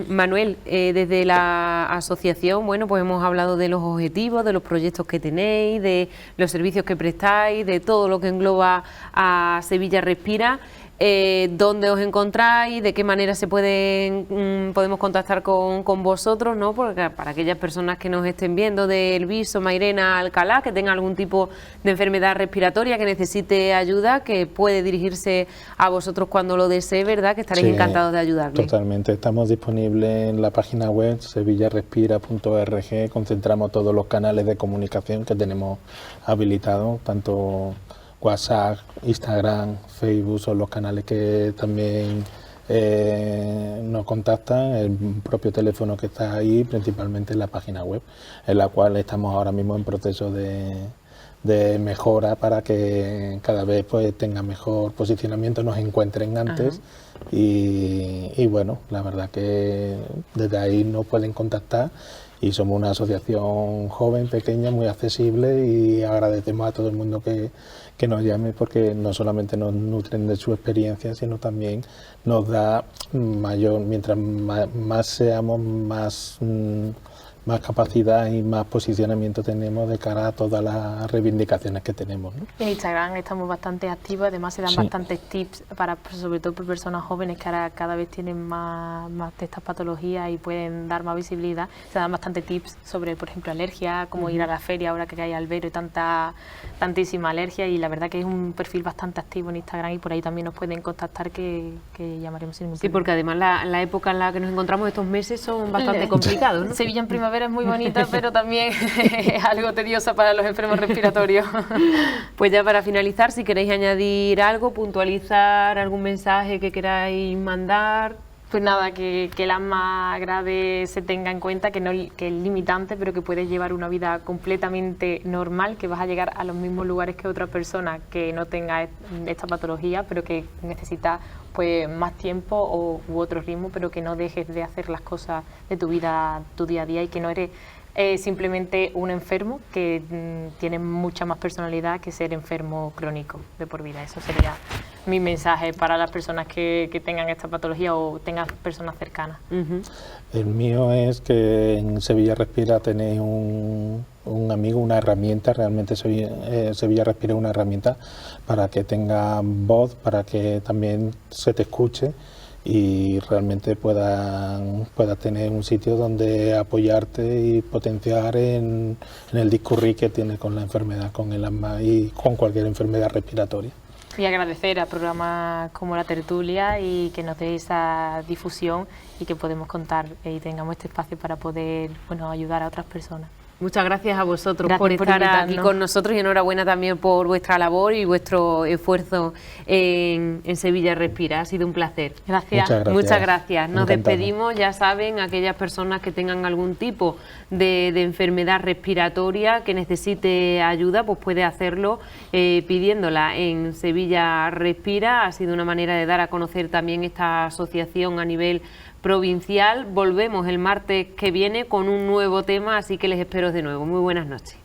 Manuel, desde la asociación, bueno, pues hemos hablado de los objetivos, de los proyectos que tenéis, de los servicios que prestáis, de todo lo que engloba a Sevilla Respira. ¿Dónde os encontráis? ¿De qué manera podemos contactar con vosotros? ¿No? Porque para aquellas personas que nos estén viendo de Elviso, Mairena, Alcalá, que tengan algún tipo de enfermedad respiratoria, que necesite ayuda, que puede dirigirse a vosotros cuando lo desee, ¿verdad? Que estaréis encantados de ayudarle. Totalmente. Estamos disponibles en la página web sevillarespira.org. Concentramos todos los canales de comunicación que tenemos habilitados, tanto WhatsApp, Instagram, Facebook, son los canales que también nos contactan, el propio teléfono que está ahí, principalmente en la página web, en la cual estamos ahora mismo en proceso de mejora para que cada vez pues tenga mejor posicionamiento, nos encuentren antes. Y bueno, la verdad que desde ahí nos pueden contactar. Y somos una asociación joven, pequeña, muy accesible, y agradecemos a todo el mundo que nos llame, porque no solamente nos nutren de su experiencia, sino también nos da mientras más seamos, más capacidad y más posicionamiento tenemos de cara a todas las reivindicaciones que tenemos, ¿no? En Instagram estamos bastante activos, además se dan bastantes tips, sobre todo por personas jóvenes que ahora cada vez tienen más de estas patologías y pueden dar más visibilidad. Se dan bastantes tips sobre, por ejemplo, alergia, cómo ir a la feria ahora que hay albero y tantísima alergia, y la verdad que es un perfil bastante activo en Instagram, y por ahí también nos pueden contactar, que llamaremos sin ningún problema. Sí, porque además la época en la que nos encontramos estos meses son bastante complicados, ¿no? Sevilla en primavera es muy bonita, pero también es algo tediosa para los enfermos respiratorios. Pues ya para finalizar, si queréis añadir algo, puntualizar algún mensaje que queráis mandar. Pues nada, que el asma grave se tenga en cuenta, que es limitante, pero que puedes llevar una vida completamente normal, que vas a llegar a los mismos lugares que otra persona que no tenga esta patología, pero que necesita pues más tiempo u otro ritmo, pero que no dejes de hacer las cosas de tu vida, tu día a día, y que no eres simplemente un enfermo, que tiene mucha más personalidad que ser enfermo crónico de por vida. Eso sería mi mensaje para las personas que tengan esta patología o tengan personas cercanas. El mío es que en Sevilla Respira tenéis un amigo, una herramienta. Realmente Sevilla Respira es una herramienta para que tenga voz, para que también se te escuche y realmente puedas tener un sitio donde apoyarte y potenciar en el discurrir que tienes con la enfermedad, con el asma y con cualquier enfermedad respiratoria. Y agradecer a programas como La Tertulia, y que nos dé esa difusión y que podemos contar y tengamos este espacio para poder ayudar a otras personas. Muchas gracias a vosotros por estar aquí con nosotros, y enhorabuena también por vuestra labor y vuestro esfuerzo en Sevilla Respira. Ha sido un placer. Gracias. Muchas gracias. Nos despedimos. Ya saben, aquellas personas que tengan algún tipo de enfermedad respiratoria que necesite ayuda, pues puede hacerlo pidiéndola en Sevilla Respira. Ha sido una manera de dar a conocer también esta asociación a nivel provincial. Volvemos el martes que viene con un nuevo tema, así que les espero de nuevo. Muy buenas noches.